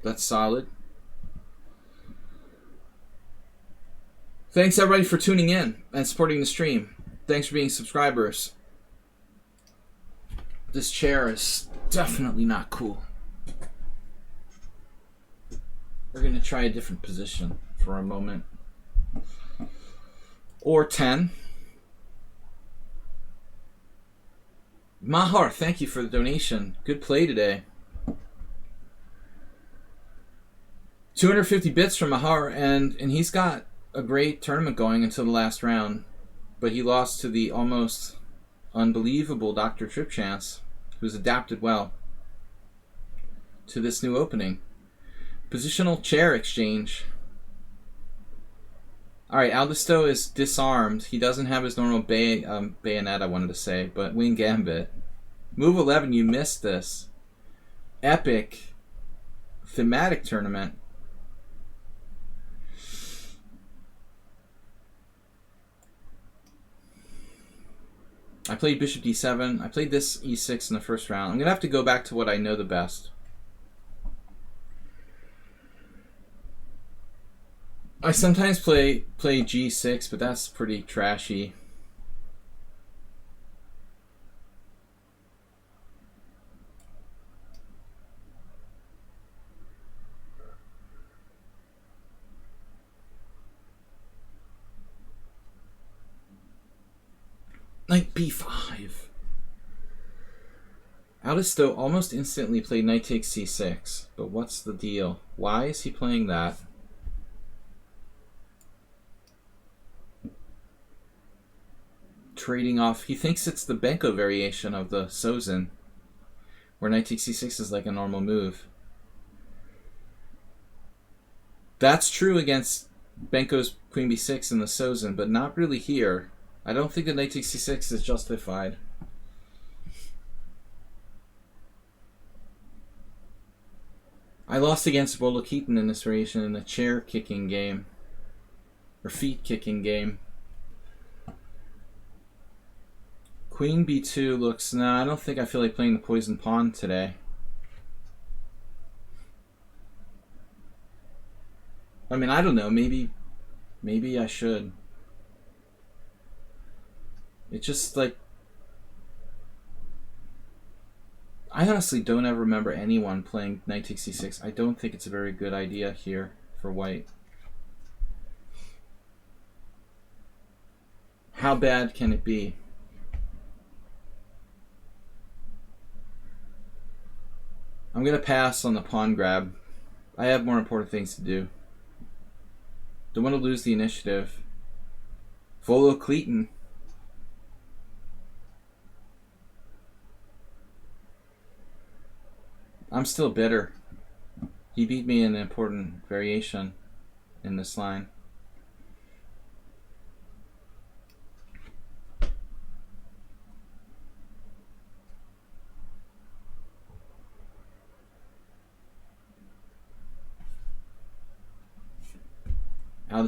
[SPEAKER 1] That's solid. Thanks everybody for tuning in and supporting the stream. Thanks for being subscribers. This chair is definitely not cool. We're going to try a different position for a moment. Or 10. Mahar, thank you for the donation. Good play today. 250 bits from Mahar, and he's got a great tournament going until the last round. But he lost to the almost unbelievable Dr. Tripchance, who's adapted well to this new opening. Positional chair exchange. Alright, Aldisto is disarmed. He doesn't have his normal bayonet, I wanted to say, but wing gambit. Move 11, you missed this. Epic thematic tournament. I played Bishop D7. I played this E6 in the first round. I'm going to have to go back to what I know the best. I sometimes play G6, but that's pretty trashy. Knight B5. Aldisto almost instantly played Knight takes C6, but what's the deal? Why is he playing that? Trading off. He thinks it's the Benko variation of the Sozin, where Knight takes C6 is like a normal move. That's true against Benko's queen b6 in the Sozin, but not really here. I don't think the knight takes c6 is justified. I lost against Bolo-Keaton in this variation in a chair kicking game. Or feet kicking game. Queen b2 looks... Nah, I don't think I feel like playing the poison pawn today. I mean, I don't know. Maybe I should. It's just like... I honestly don't ever remember anyone playing knight takes c6. I don't think it's a very good idea here for white. How bad can it be? I'm going to pass on the pawn grab. I have more important things to do. Don't want to lose the initiative. Bolo-Keaton. I'm still bitter. He beat me in an important variation in this line.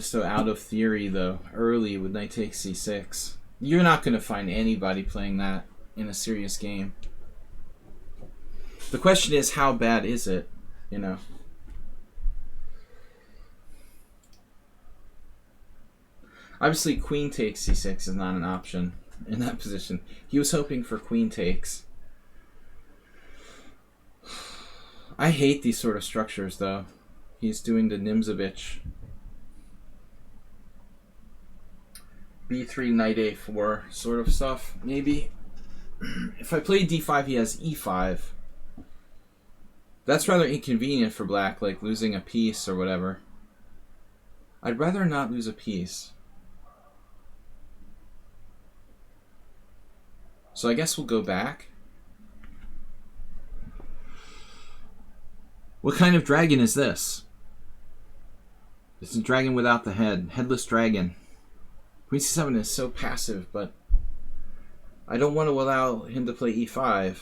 [SPEAKER 1] So out of theory, though, early with knight takes c6. You're not going to find anybody playing that in a serious game. The question is, how bad is it? You know. Obviously, queen takes c6 is not an option in that position. He was hoping for queen takes. I hate these sort of structures, though. He's doing the Nimzovich. b3, knight a4 sort of stuff, maybe. If I play d5, he has e5. That's rather inconvenient for black, like losing a piece or whatever. I'd rather not lose a piece. So I guess we'll go back. What kind of dragon is this? It's a dragon without the head. Headless dragon. Queen c7 is so passive, but I don't want to allow him to play e5.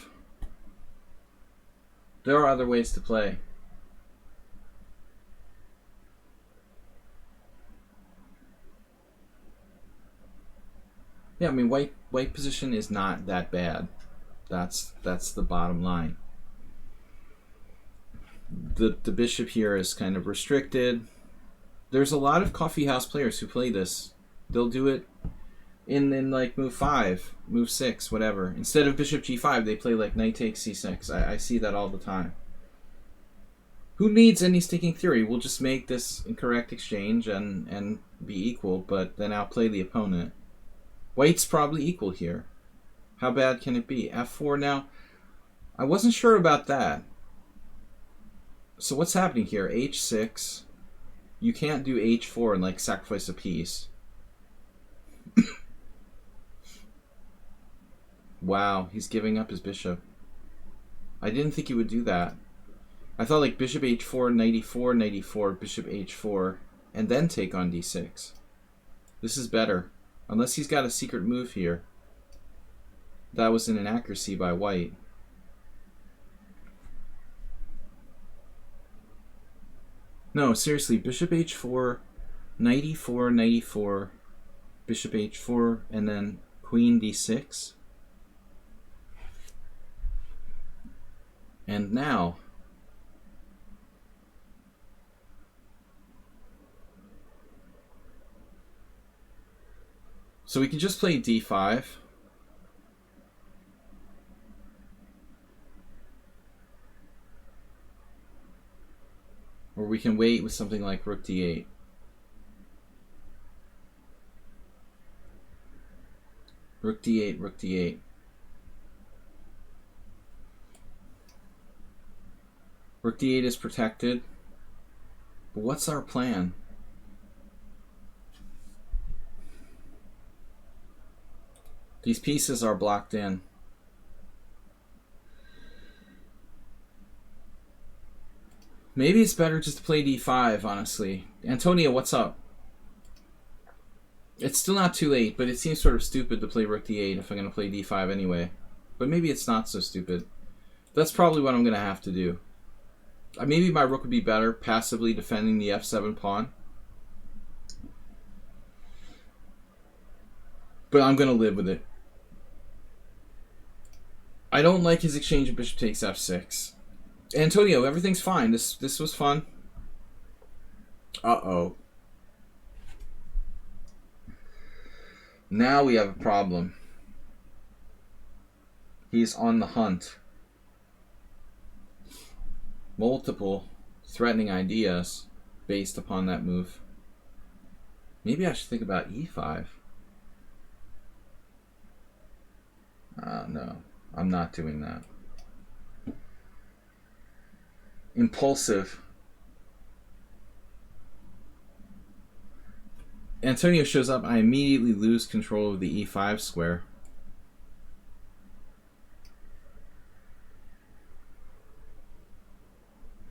[SPEAKER 1] There are other ways to play. Yeah, I mean, white position is not that bad. That's the bottom line. The bishop here is kind of restricted. There's a lot of coffee house players who play this. They'll do it in like move 5, move 6, whatever. Instead of bishop g5, they play like knight takes c6. I see that all the time. Who needs any sticking theory? We'll just make this incorrect exchange and be equal, but then outplay the opponent. White's probably equal here. How bad can it be? f4 now. I wasn't sure about that. So what's happening here? h6. You can't do h4 and like sacrifice a piece. Wow, he's giving up his bishop. I didn't think he would do that. I thought like bishop h4, knight e4, knight e4, bishop h4, and then take on d6. This is better. Unless he's got a secret move here. That was an inaccuracy by white. No, seriously, bishop h4, knight e4, knight e4, bishop h4, and then queen d6. And now, so we can just play d5. Or we can wait with something like rook d8. Rook d8, rook d8. Rook d8 is protected. But what's our plan? These pieces are blocked in. Maybe it's better just to play d5, honestly. Antonio, what's up? It's still not too late, but it seems sort of stupid to play rook d8 if I'm going to play d5 anyway. But maybe it's not so stupid. That's probably what I'm going to have to do. Maybe my rook would be better passively defending the f7 pawn. But I'm going to live with it. I don't like his exchange of bishop takes f6. Antonio, everything's fine. This was fun. Uh-oh. Now we have a problem. He's on the hunt. Multiple threatening ideas based upon that move. Maybe I should think about e5. No, I'm not doing that. Impulsive. Antonio shows up, I immediately lose control of the e5 square.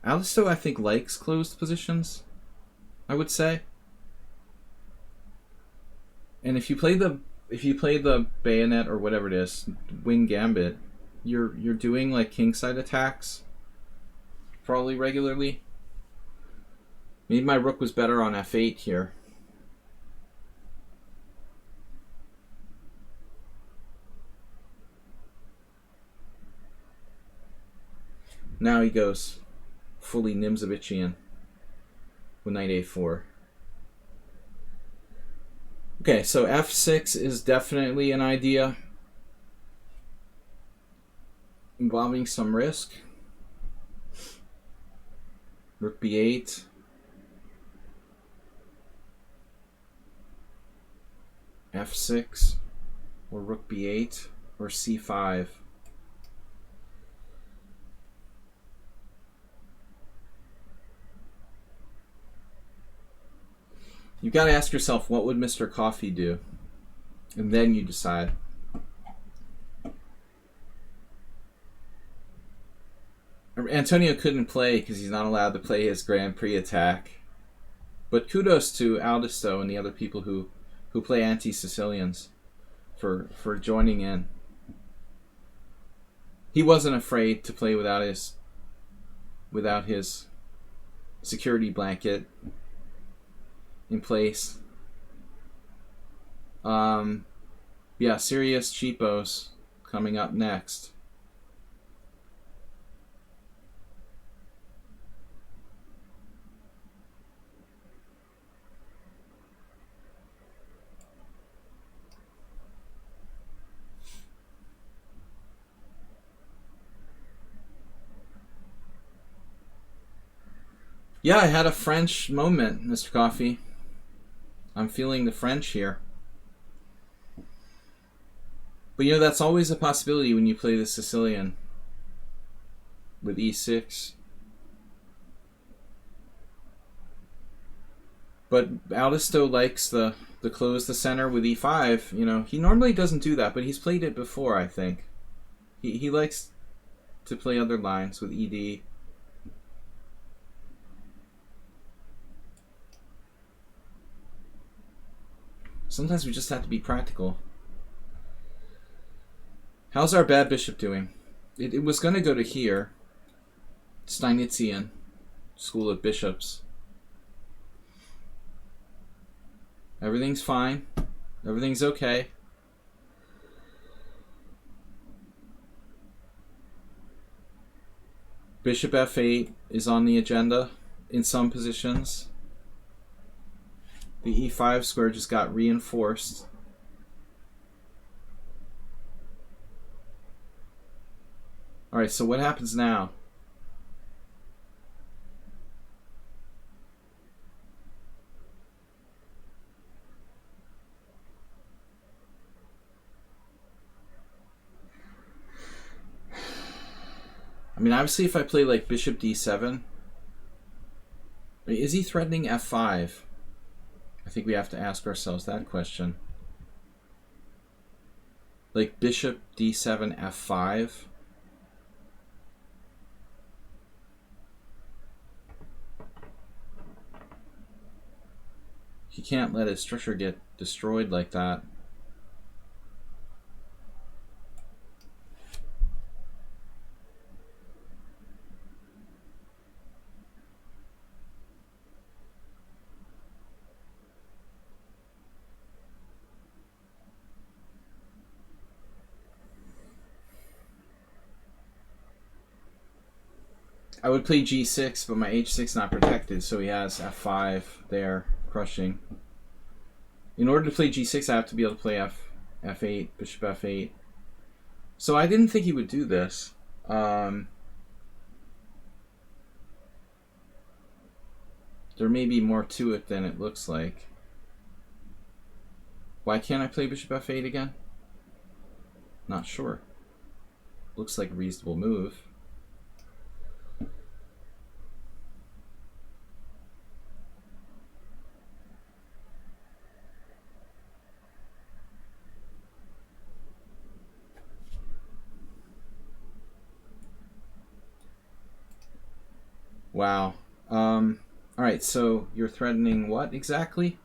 [SPEAKER 1] Alisto, I think, likes closed positions, I would say. And if you play the bayonet or whatever it is, wing gambit, you're doing like kingside attacks probably regularly. Maybe my rook was better on f8 here. Now he goes fully Nimzovician with knight a4. Okay, so f6 is definitely an idea involving some risk. Rook b8. f6 or rook b8 or c5. You've got to ask yourself, what would Mr. Coffee do? And then you decide. Antonio couldn't play because he's not allowed to play his Grand Prix attack. But kudos to Aldisto and the other people who play anti-Sicilians for joining in. He wasn't afraid to play without his security blanket in place. Yeah, Serious Cheapos coming up next. Yeah, I had a French moment, Mr. Coffee. I'm feeling the French here. But you know, that's always a possibility when you play the Sicilian with e6. But Aldisto likes the close the center with e5. You know, he normally doesn't do that, but he's played it before, I think. He likes to play other lines with ed. Sometimes we just have to be practical. How's our bad bishop doing? It was going to go to here. Steinitzian School of Bishops. Everything's fine. Everything's okay. Bishop f8 is on the agenda in some positions. The e5 square just got reinforced. Alright, so what happens now? I mean, obviously if I play like bishop d7, is he threatening f5? I think we have to ask ourselves that question. Like bishop d7 f5. He can't let his structure get destroyed like that. I would play g6, but my h6 not protected, so he has f5 there, crushing. In order to play g6, I have to be able to play f8, bishop f8. So I didn't think he would do this. There may be more to it than it looks like. Why can't I play bishop f8 again? Not sure. Looks like a reasonable move. Wow. Alright, so you're threatening what exactly?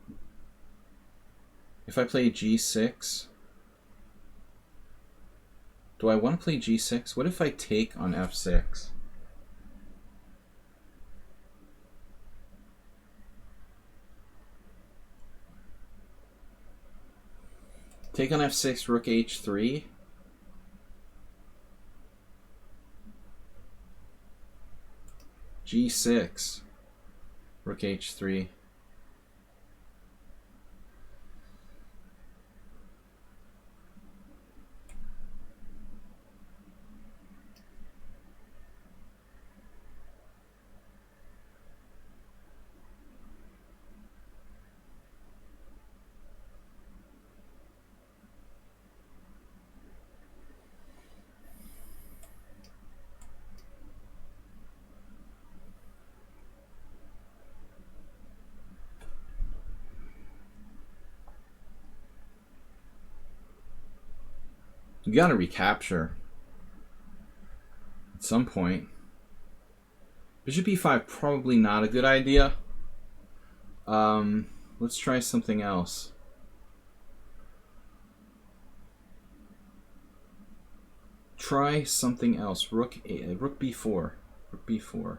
[SPEAKER 1] If I play g6, do I want to play g6? What if I take on f6? Take on f6, rook h3. g6, rook h3. You gotta recapture at some point. Bishop e5, probably not a good idea. Let's try something else. Try something else. Rook b4. Rook b4.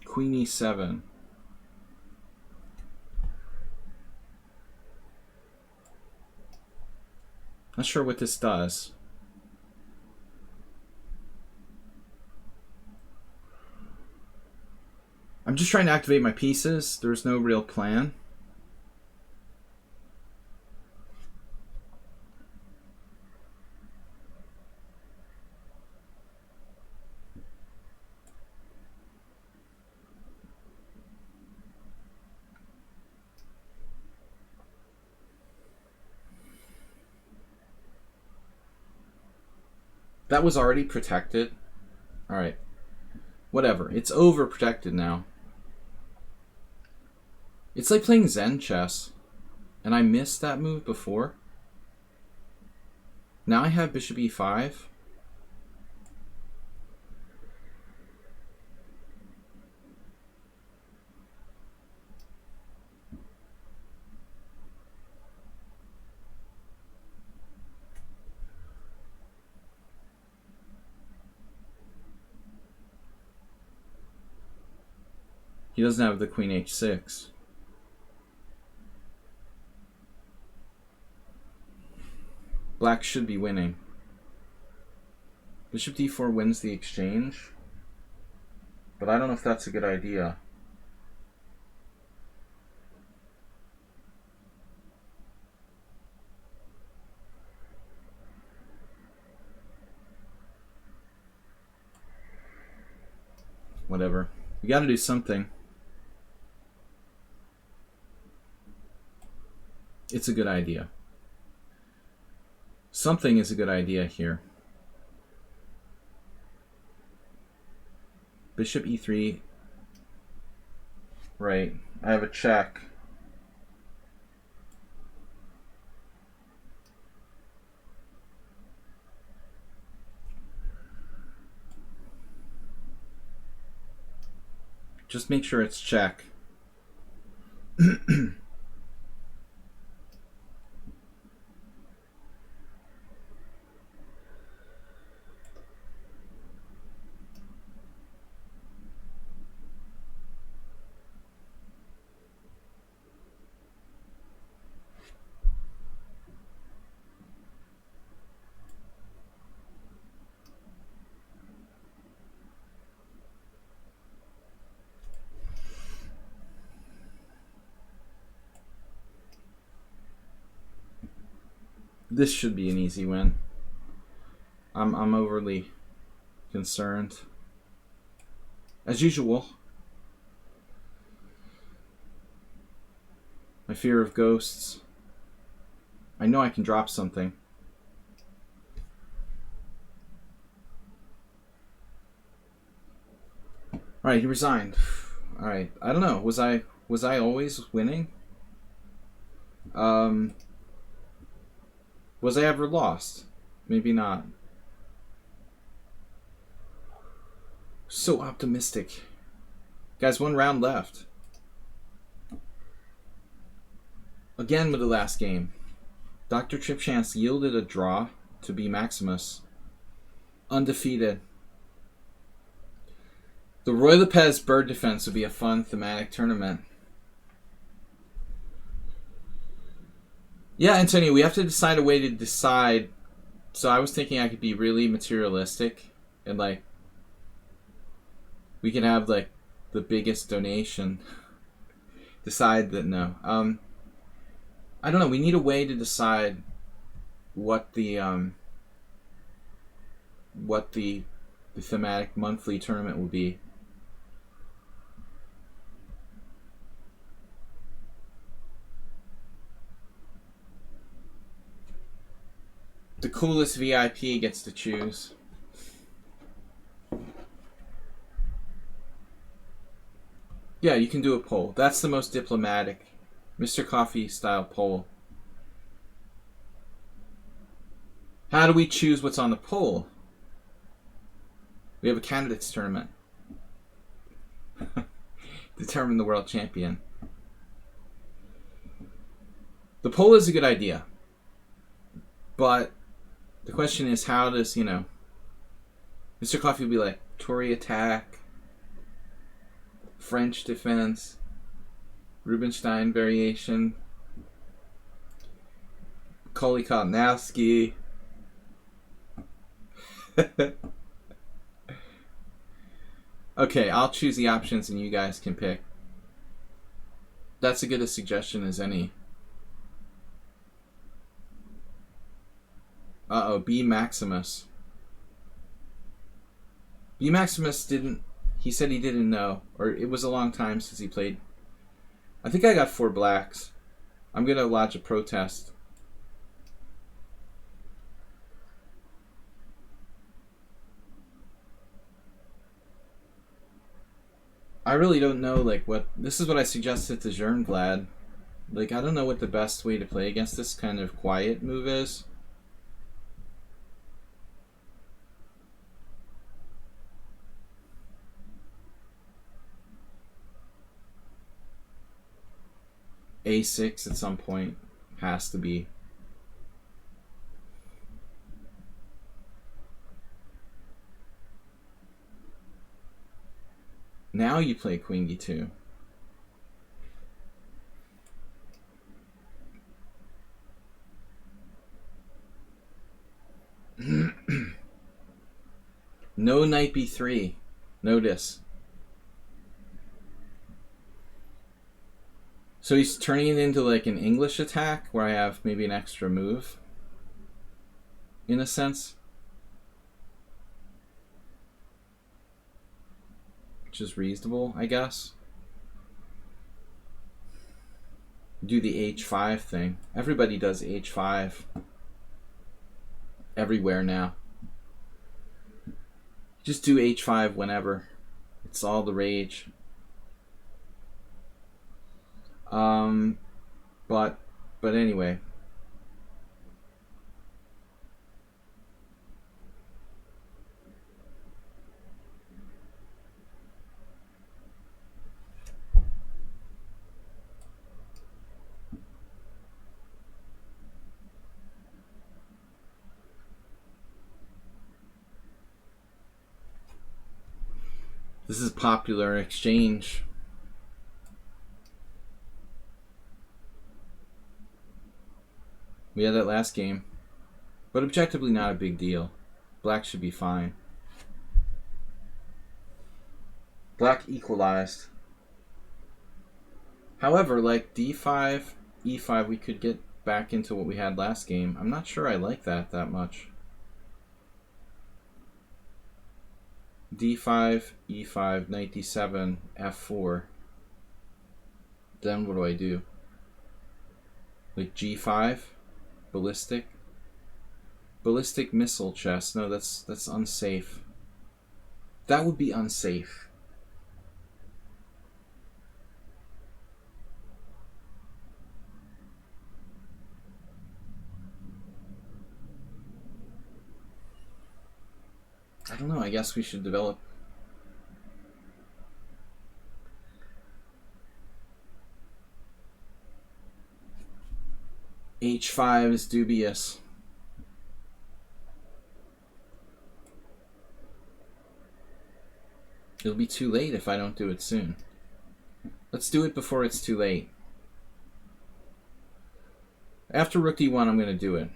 [SPEAKER 1] Queen e7. Not sure what this does. I'm just trying to activate my pieces. There's no real plan. That was already protected. Alright. Whatever. It's overprotected now. It's like playing Zen chess. And I missed that move before. Now I have bishop e5. He doesn't have the queen h6. Black should be winning. Bishop d4 wins the exchange. But I don't know if that's a good idea. Whatever. We gotta do something. It's a good idea. Something is a good idea here. Bishop e3. Right. I have a check. Just make sure it's check. This should be an easy win. I'm overly concerned. As usual. My fear of ghosts. I know I can drop something. Alright, he resigned. Alright, I don't know. Was I always winning? Was I ever lost? Maybe not. So optimistic. Guys, 1 round left. Again with the last game. Dr. Tripchance yielded a draw to B Maximus. Undefeated. The Roy Lopez Bird Defense would be a fun thematic tournament. Yeah, Antonio, we have to decide a way to decide. So I was thinking I could be really materialistic and like we can have like the biggest donation. Decide that no. I don't know, we need a way to decide what the thematic monthly tournament will be. The coolest VIP gets to choose. Yeah, you can do a poll. That's the most diplomatic Mr. Coffee style poll. How do we choose what's on the poll? We have a candidates tournament. Determine the world champion. The poll is a good idea. But the question is, how does, Mr. Coffee will be like, Tory attack, French defense, Rubinstein variation, Macaulay Kalnowski. Okay, I'll choose the options and you guys can pick. That's as good a suggestion as any. Uh-oh, B Maximus. B Maximus didn't... He said he didn't know. Or it was a long time since he played. I think I got 4 blacks. I'm going to lodge a protest. I really don't know, like, what... This is what I suggested to Jern Vlad. Like, I don't know what the best way to play against this kind of quiet move is. A6 at some point has to be. Now you play Queen D2. No Knight B3. Notice. So he's turning it into like an English attack where I have maybe an extra move. In a sense. Which is reasonable, I guess. Do the H5 thing. Everybody does H5. Everywhere now. Just do H5 whenever. It's all the rage. But anyway. This is popular exchange. We had that last game. But objectively not a big deal. Black should be fine. Black equalized. However, like d5, e5, we could get back into what we had last game. I'm not sure I like that much. d5, e5, knight d7, f4. Then what do I do? Like g5? Ballistic? Ballistic missile chess. No, that's unsafe. That would be unsafe. I don't know. I guess we should develop. h5 is dubious. It'll be too late if I don't do it soon. Let's do it before it's too late. After rook d1, I'm going to do it.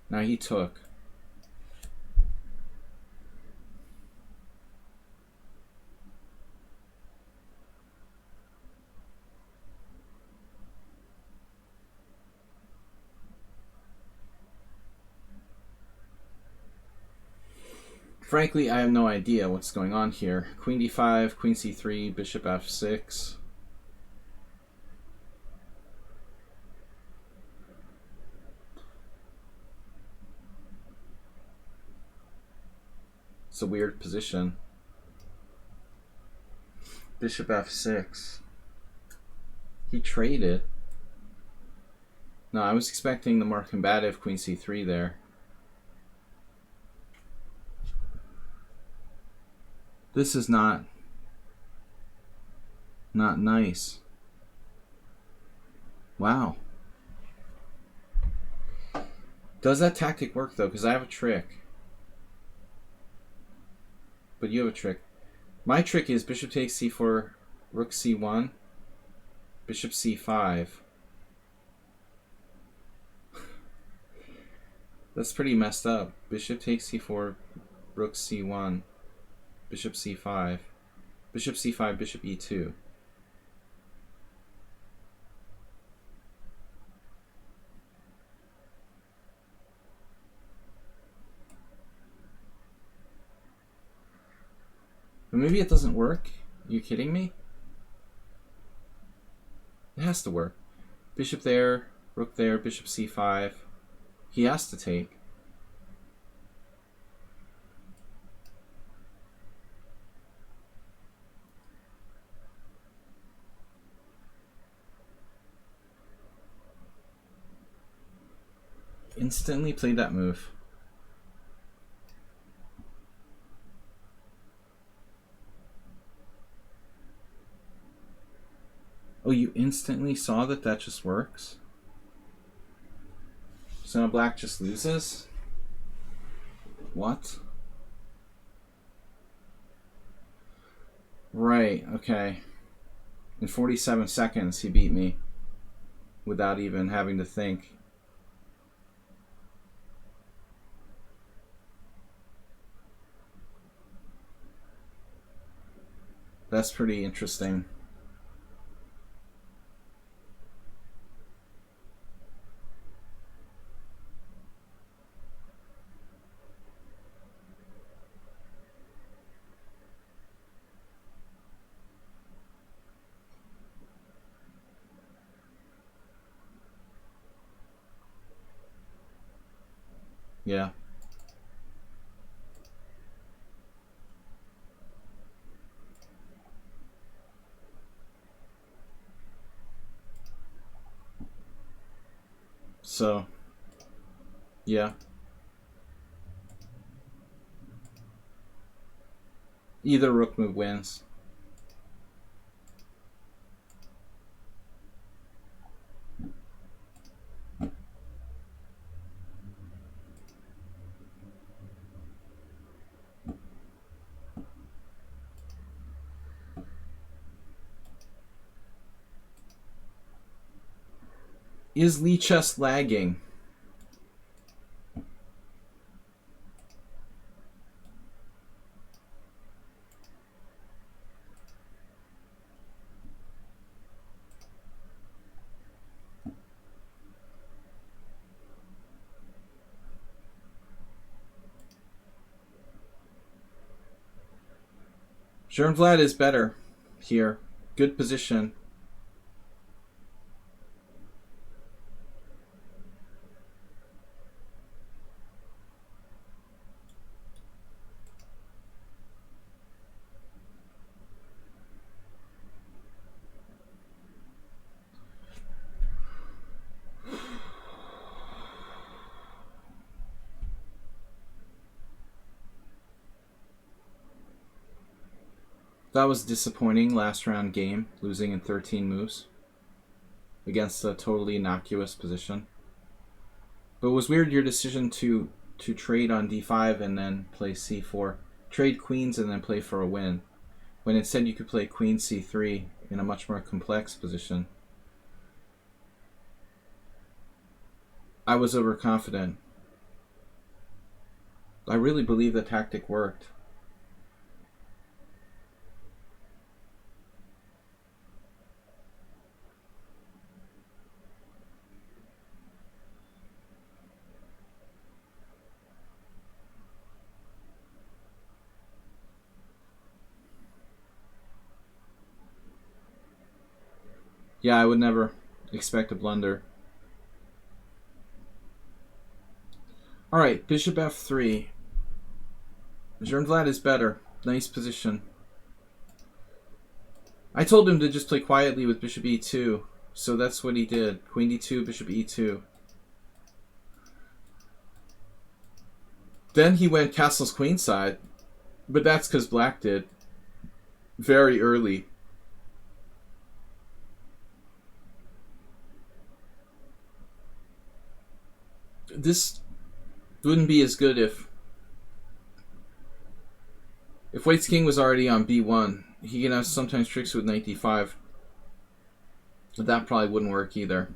[SPEAKER 1] Now he took. Frankly, I have no idea what's going on here. Queen d5, queen c3, bishop f6. It's a weird position. Bishop f6. He traded. No, I was expecting the more combative queen c3 there. This is not nice. Wow. Does that tactic work though? Because I have a trick. But you have a trick. My trick is bishop takes c4, rook c1, bishop c5. That's pretty messed up. Bishop takes c4, rook c1, bishop c5, bishop c5, bishop e2. But maybe it doesn't work. Are you kidding me? It has to work. Bishop there, rook there, bishop c5. He has to take. Instantly played that move. Oh, you instantly saw that just works? So now black just loses? What? Right, okay. In 47 seconds he beat me without even having to think. That's pretty interesting. Yeah. So, yeah. Either rook move wins. Is Lichess lagging? Vlad is better here. Good position. That was disappointing last round game, losing in 13 moves against a totally innocuous position. But it was weird your decision to trade on d5 and then play c4. Trade queens and then play for a win. When instead you could play queen c3 in a much more complex position. I was overconfident. I really believe the tactic worked. Yeah, I would never expect a blunder. Alright, bishop f3. Vlad is better. Nice position. I told him to just play quietly with bishop e2, so that's what he did. Queen d2, bishop e2. Then he went castles queenside, but that's because black did. Very early. This wouldn't be as good if White's king was already on b1. He can have sometimes tricks with knight d5. But that probably wouldn't work either.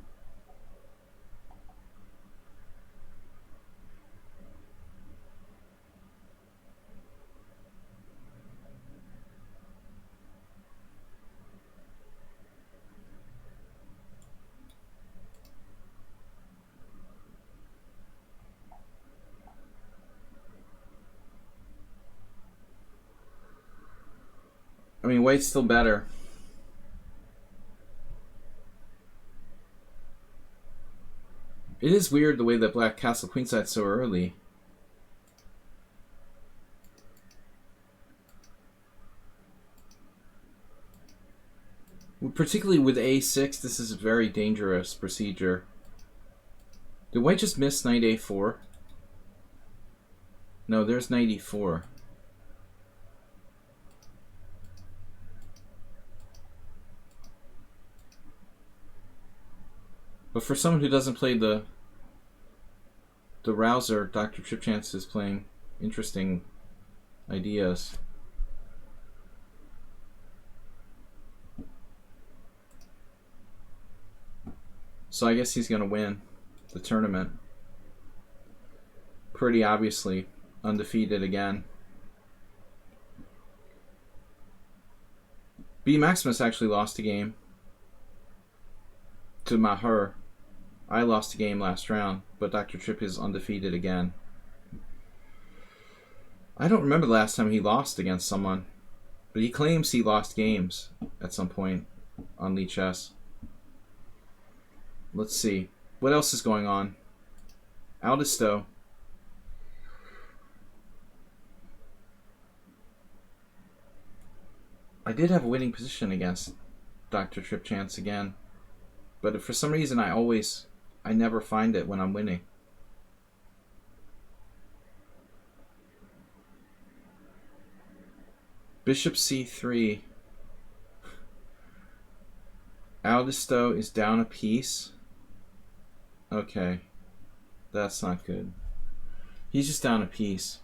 [SPEAKER 1] I mean, White's still better. It is weird the way that black castle queenside so early. Particularly with a6, this is a very dangerous procedure. Did White just miss knight a4? No, there's knight e4. But for someone who doesn't play the Rouser, Dr. Tripchance is playing interesting ideas. So I guess he's going to win the tournament. Pretty obviously, undefeated again. B. Maximus actually lost a game to Maher. I lost a game last round, but Dr. Tripp is undefeated again. I don't remember the last time he lost against someone, but he claims he lost games at some point on Lichess. Let's see. What else is going on? Aldisto. I did have a winning position against Dr. Tripchance again, but for some reason I never find it when I'm winning. Bishop c3. Aldisto is down a piece. Okay. That's not good. He's just down a piece.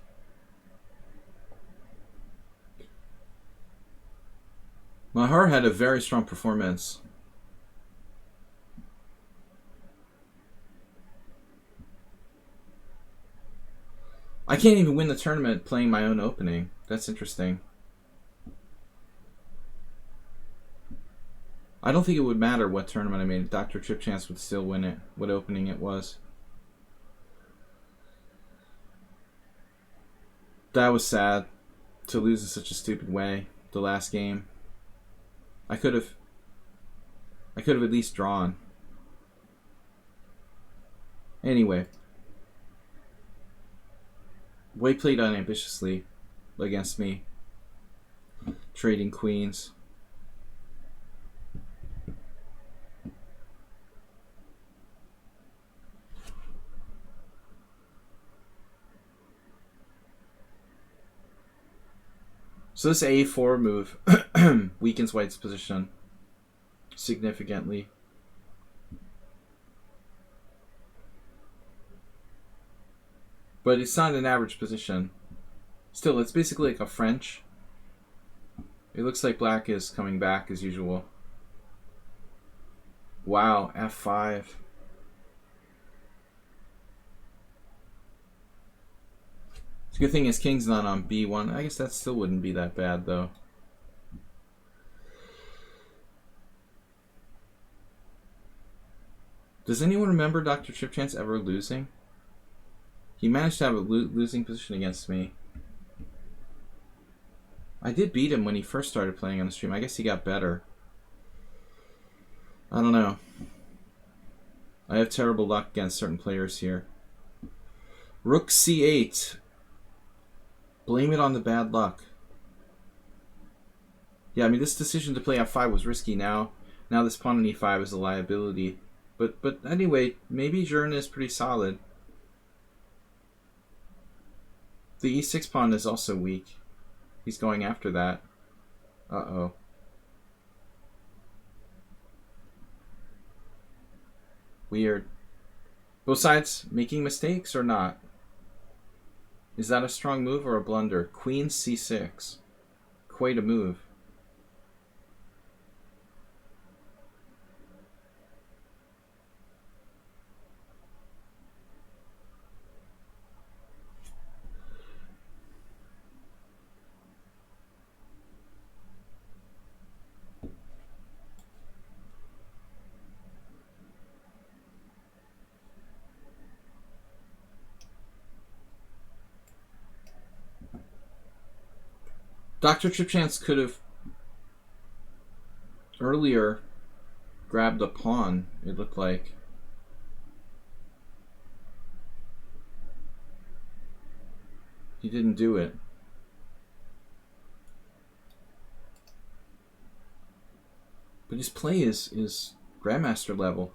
[SPEAKER 1] Maher had a very strong performance. I can't even win the tournament playing my own opening. That's interesting. I don't think it would matter what tournament I made. Dr. Trip Chance would still win it, what opening it was. That was sad to lose in such a stupid way. The last game. I could have at least drawn. Anyway. White played unambitiously against me. Trading queens. So this A4 move weakens White's position significantly. But it's not an average position. Still, it's basically like a French. It looks like Black is coming back as usual. Wow, F5. The good thing is King's not on B1. I guess that still wouldn't be that bad, though. Does anyone remember Dr. Trip Chance ever losing? He managed to have a losing position against me. I did beat him when he first started playing on the stream. I guess he got better. I don't know. I have terrible luck against certain players here. Rook C8. Blame it on the bad luck. Yeah, I mean, this decision to play F5 was risky now. Now this pawn on E5 is a liability. But anyway, maybe Zhurna is pretty solid. The E6 pawn is also weak. He's going after that. Uh-oh. Weird. Both sides making mistakes or not? Is that a strong move or a blunder? Queen C6. Quite a move. Dr. Trip Chance could have earlier grabbed a pawn, it looked like. He didn't do it. But his play is Grandmaster level.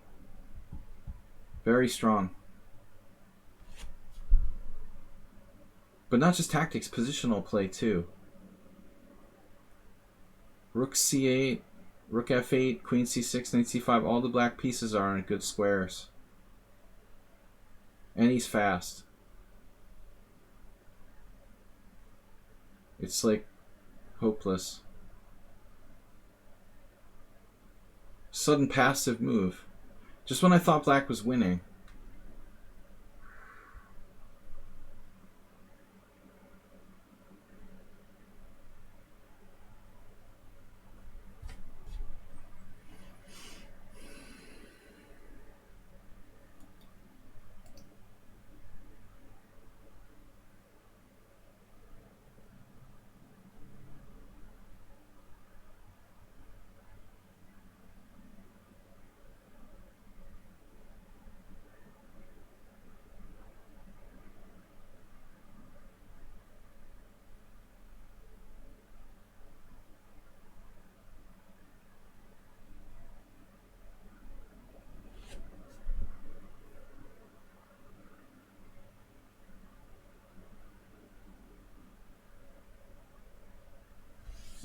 [SPEAKER 1] Very strong. But not just tactics, positional play too. Rook C8, Rook F8, Queen C6, Knight C5. All the black pieces are in good squares. And he's fast. It's like hopeless. Sudden passive move. Just when I thought black was winning.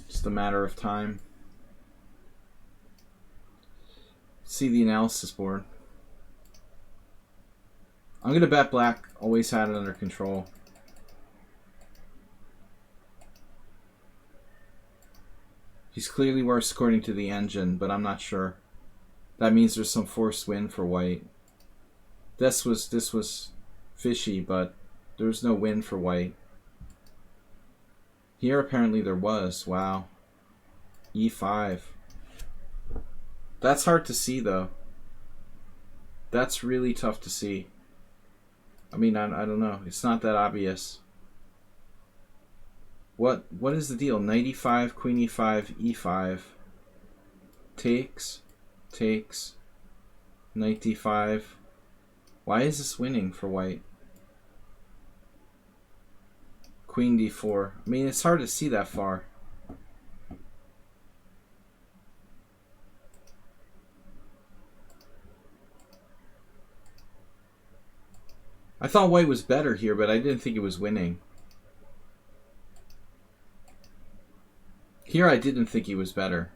[SPEAKER 1] Just a matter of time. See the analysis board. I'm going to bet black always had it under control. He's clearly worse according to the engine, but I'm not sure. That means there's some forced win for white. This was fishy, but there's no win for white. Here apparently there was. Wow. E5. That's hard to see though. That's really tough to see. I mean, I don't know. It's not that obvious. What is the deal? Knight e5, queen e5, e5. Takes. Knight d5. Why is this winning for white? Queen d4. I mean, it's hard to see that far. I thought white was better here, but I didn't think it was winning. Here I didn't think he was better.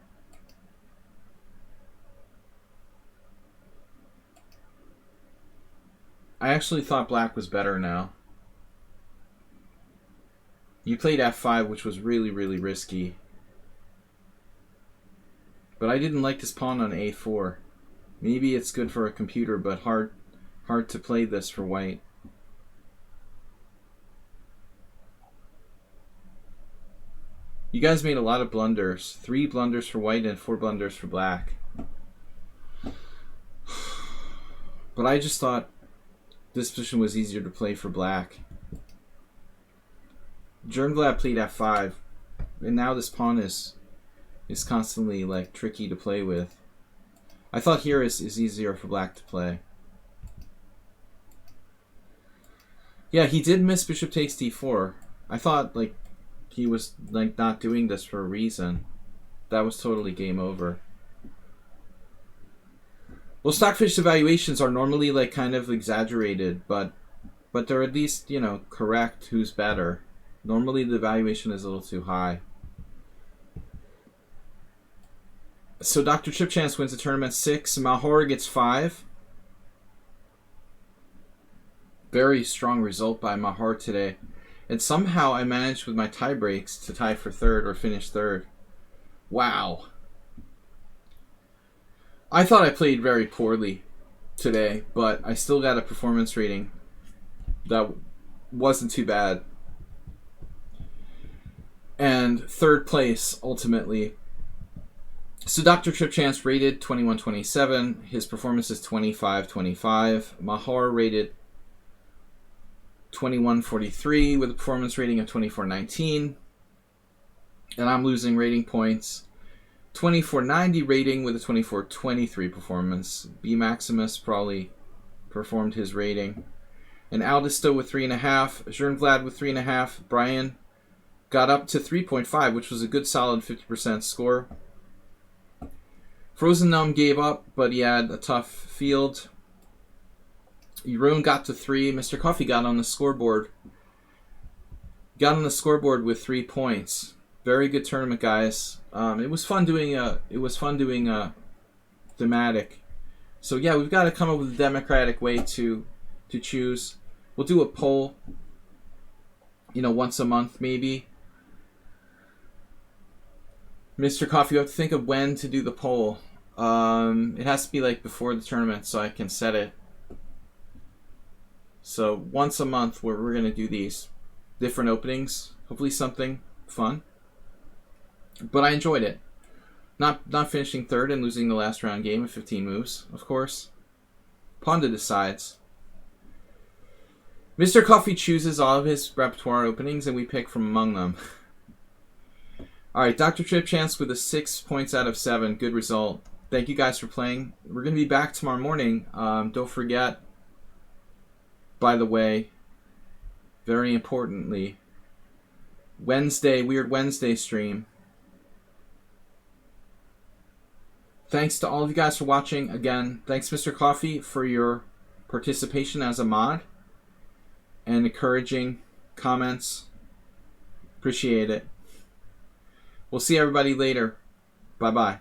[SPEAKER 1] I actually thought black was better now. You played f5, which was really, really risky. But I didn't like this pawn on a4. Maybe it's good for a computer, but hard to play this for white. You guys made a lot of blunders. 3 blunders for white and 4 blunders for black. But I just thought this position was easier to play for black. Jernblad played f5, and now this pawn is constantly like tricky to play with. I thought here is easier for black to play. Yeah, he did miss bishop takes d4. I thought like he was like not doing this for a reason. That was totally game over. Well, Stockfish evaluations are normally like kind of exaggerated, but they're at least, you know, correct who's better. Normally the evaluation is a little too high. So Dr. Chip Chance wins the tournament 6. Malhor gets 5. Very strong result by Malhor today. And somehow I managed with my tie breaks to tie for 3rd or finish 3rd. Wow. I thought I played very poorly today, but I still got a performance rating that wasn't too bad. And 3rd place, ultimately. So Dr. Chip Chance rated 21-27. His performance is 25-25. Malhor rated 21-43 with a performance rating of 24-19. And I'm losing rating points. 24-90 rating with a 24-23 performance. B Maximus probably performed his rating. And Aldisto with 3.5. Jernblad with 3.5. Brian got up to 3.5, which was a good solid 50% score. Frozen Gnome gave up, but he had a tough field. Jeroen got to 3. Mr. Coffee got on the scoreboard. Got on the scoreboard with 3 points. Very good tournament, guys. It was fun doing a thematic. So yeah, we've got to come up with a democratic way to choose. We'll do a poll, you know, once a month maybe. Mr. Coffee, you have to think of when to do the poll. It has to be like before the tournament so I can set it. So once a month we're going to do these different openings. Hopefully something fun. But I enjoyed it. Not finishing 3rd and losing the last round game of 15 moves, of course. Ponda decides. Mr. Coffee chooses all of his repertoire openings and we pick from among them. Alright, Dr. Chip Chance with a 6 points out of 7. Good result. Thank you guys for playing. We're going to be back tomorrow morning. Don't forget, by the way, very importantly, Weird Wednesday stream. Thanks to all of you guys for watching. Again, thanks Mr. Coffee for your participation as a mod and encouraging comments. Appreciate it. We'll see everybody later. Bye-bye.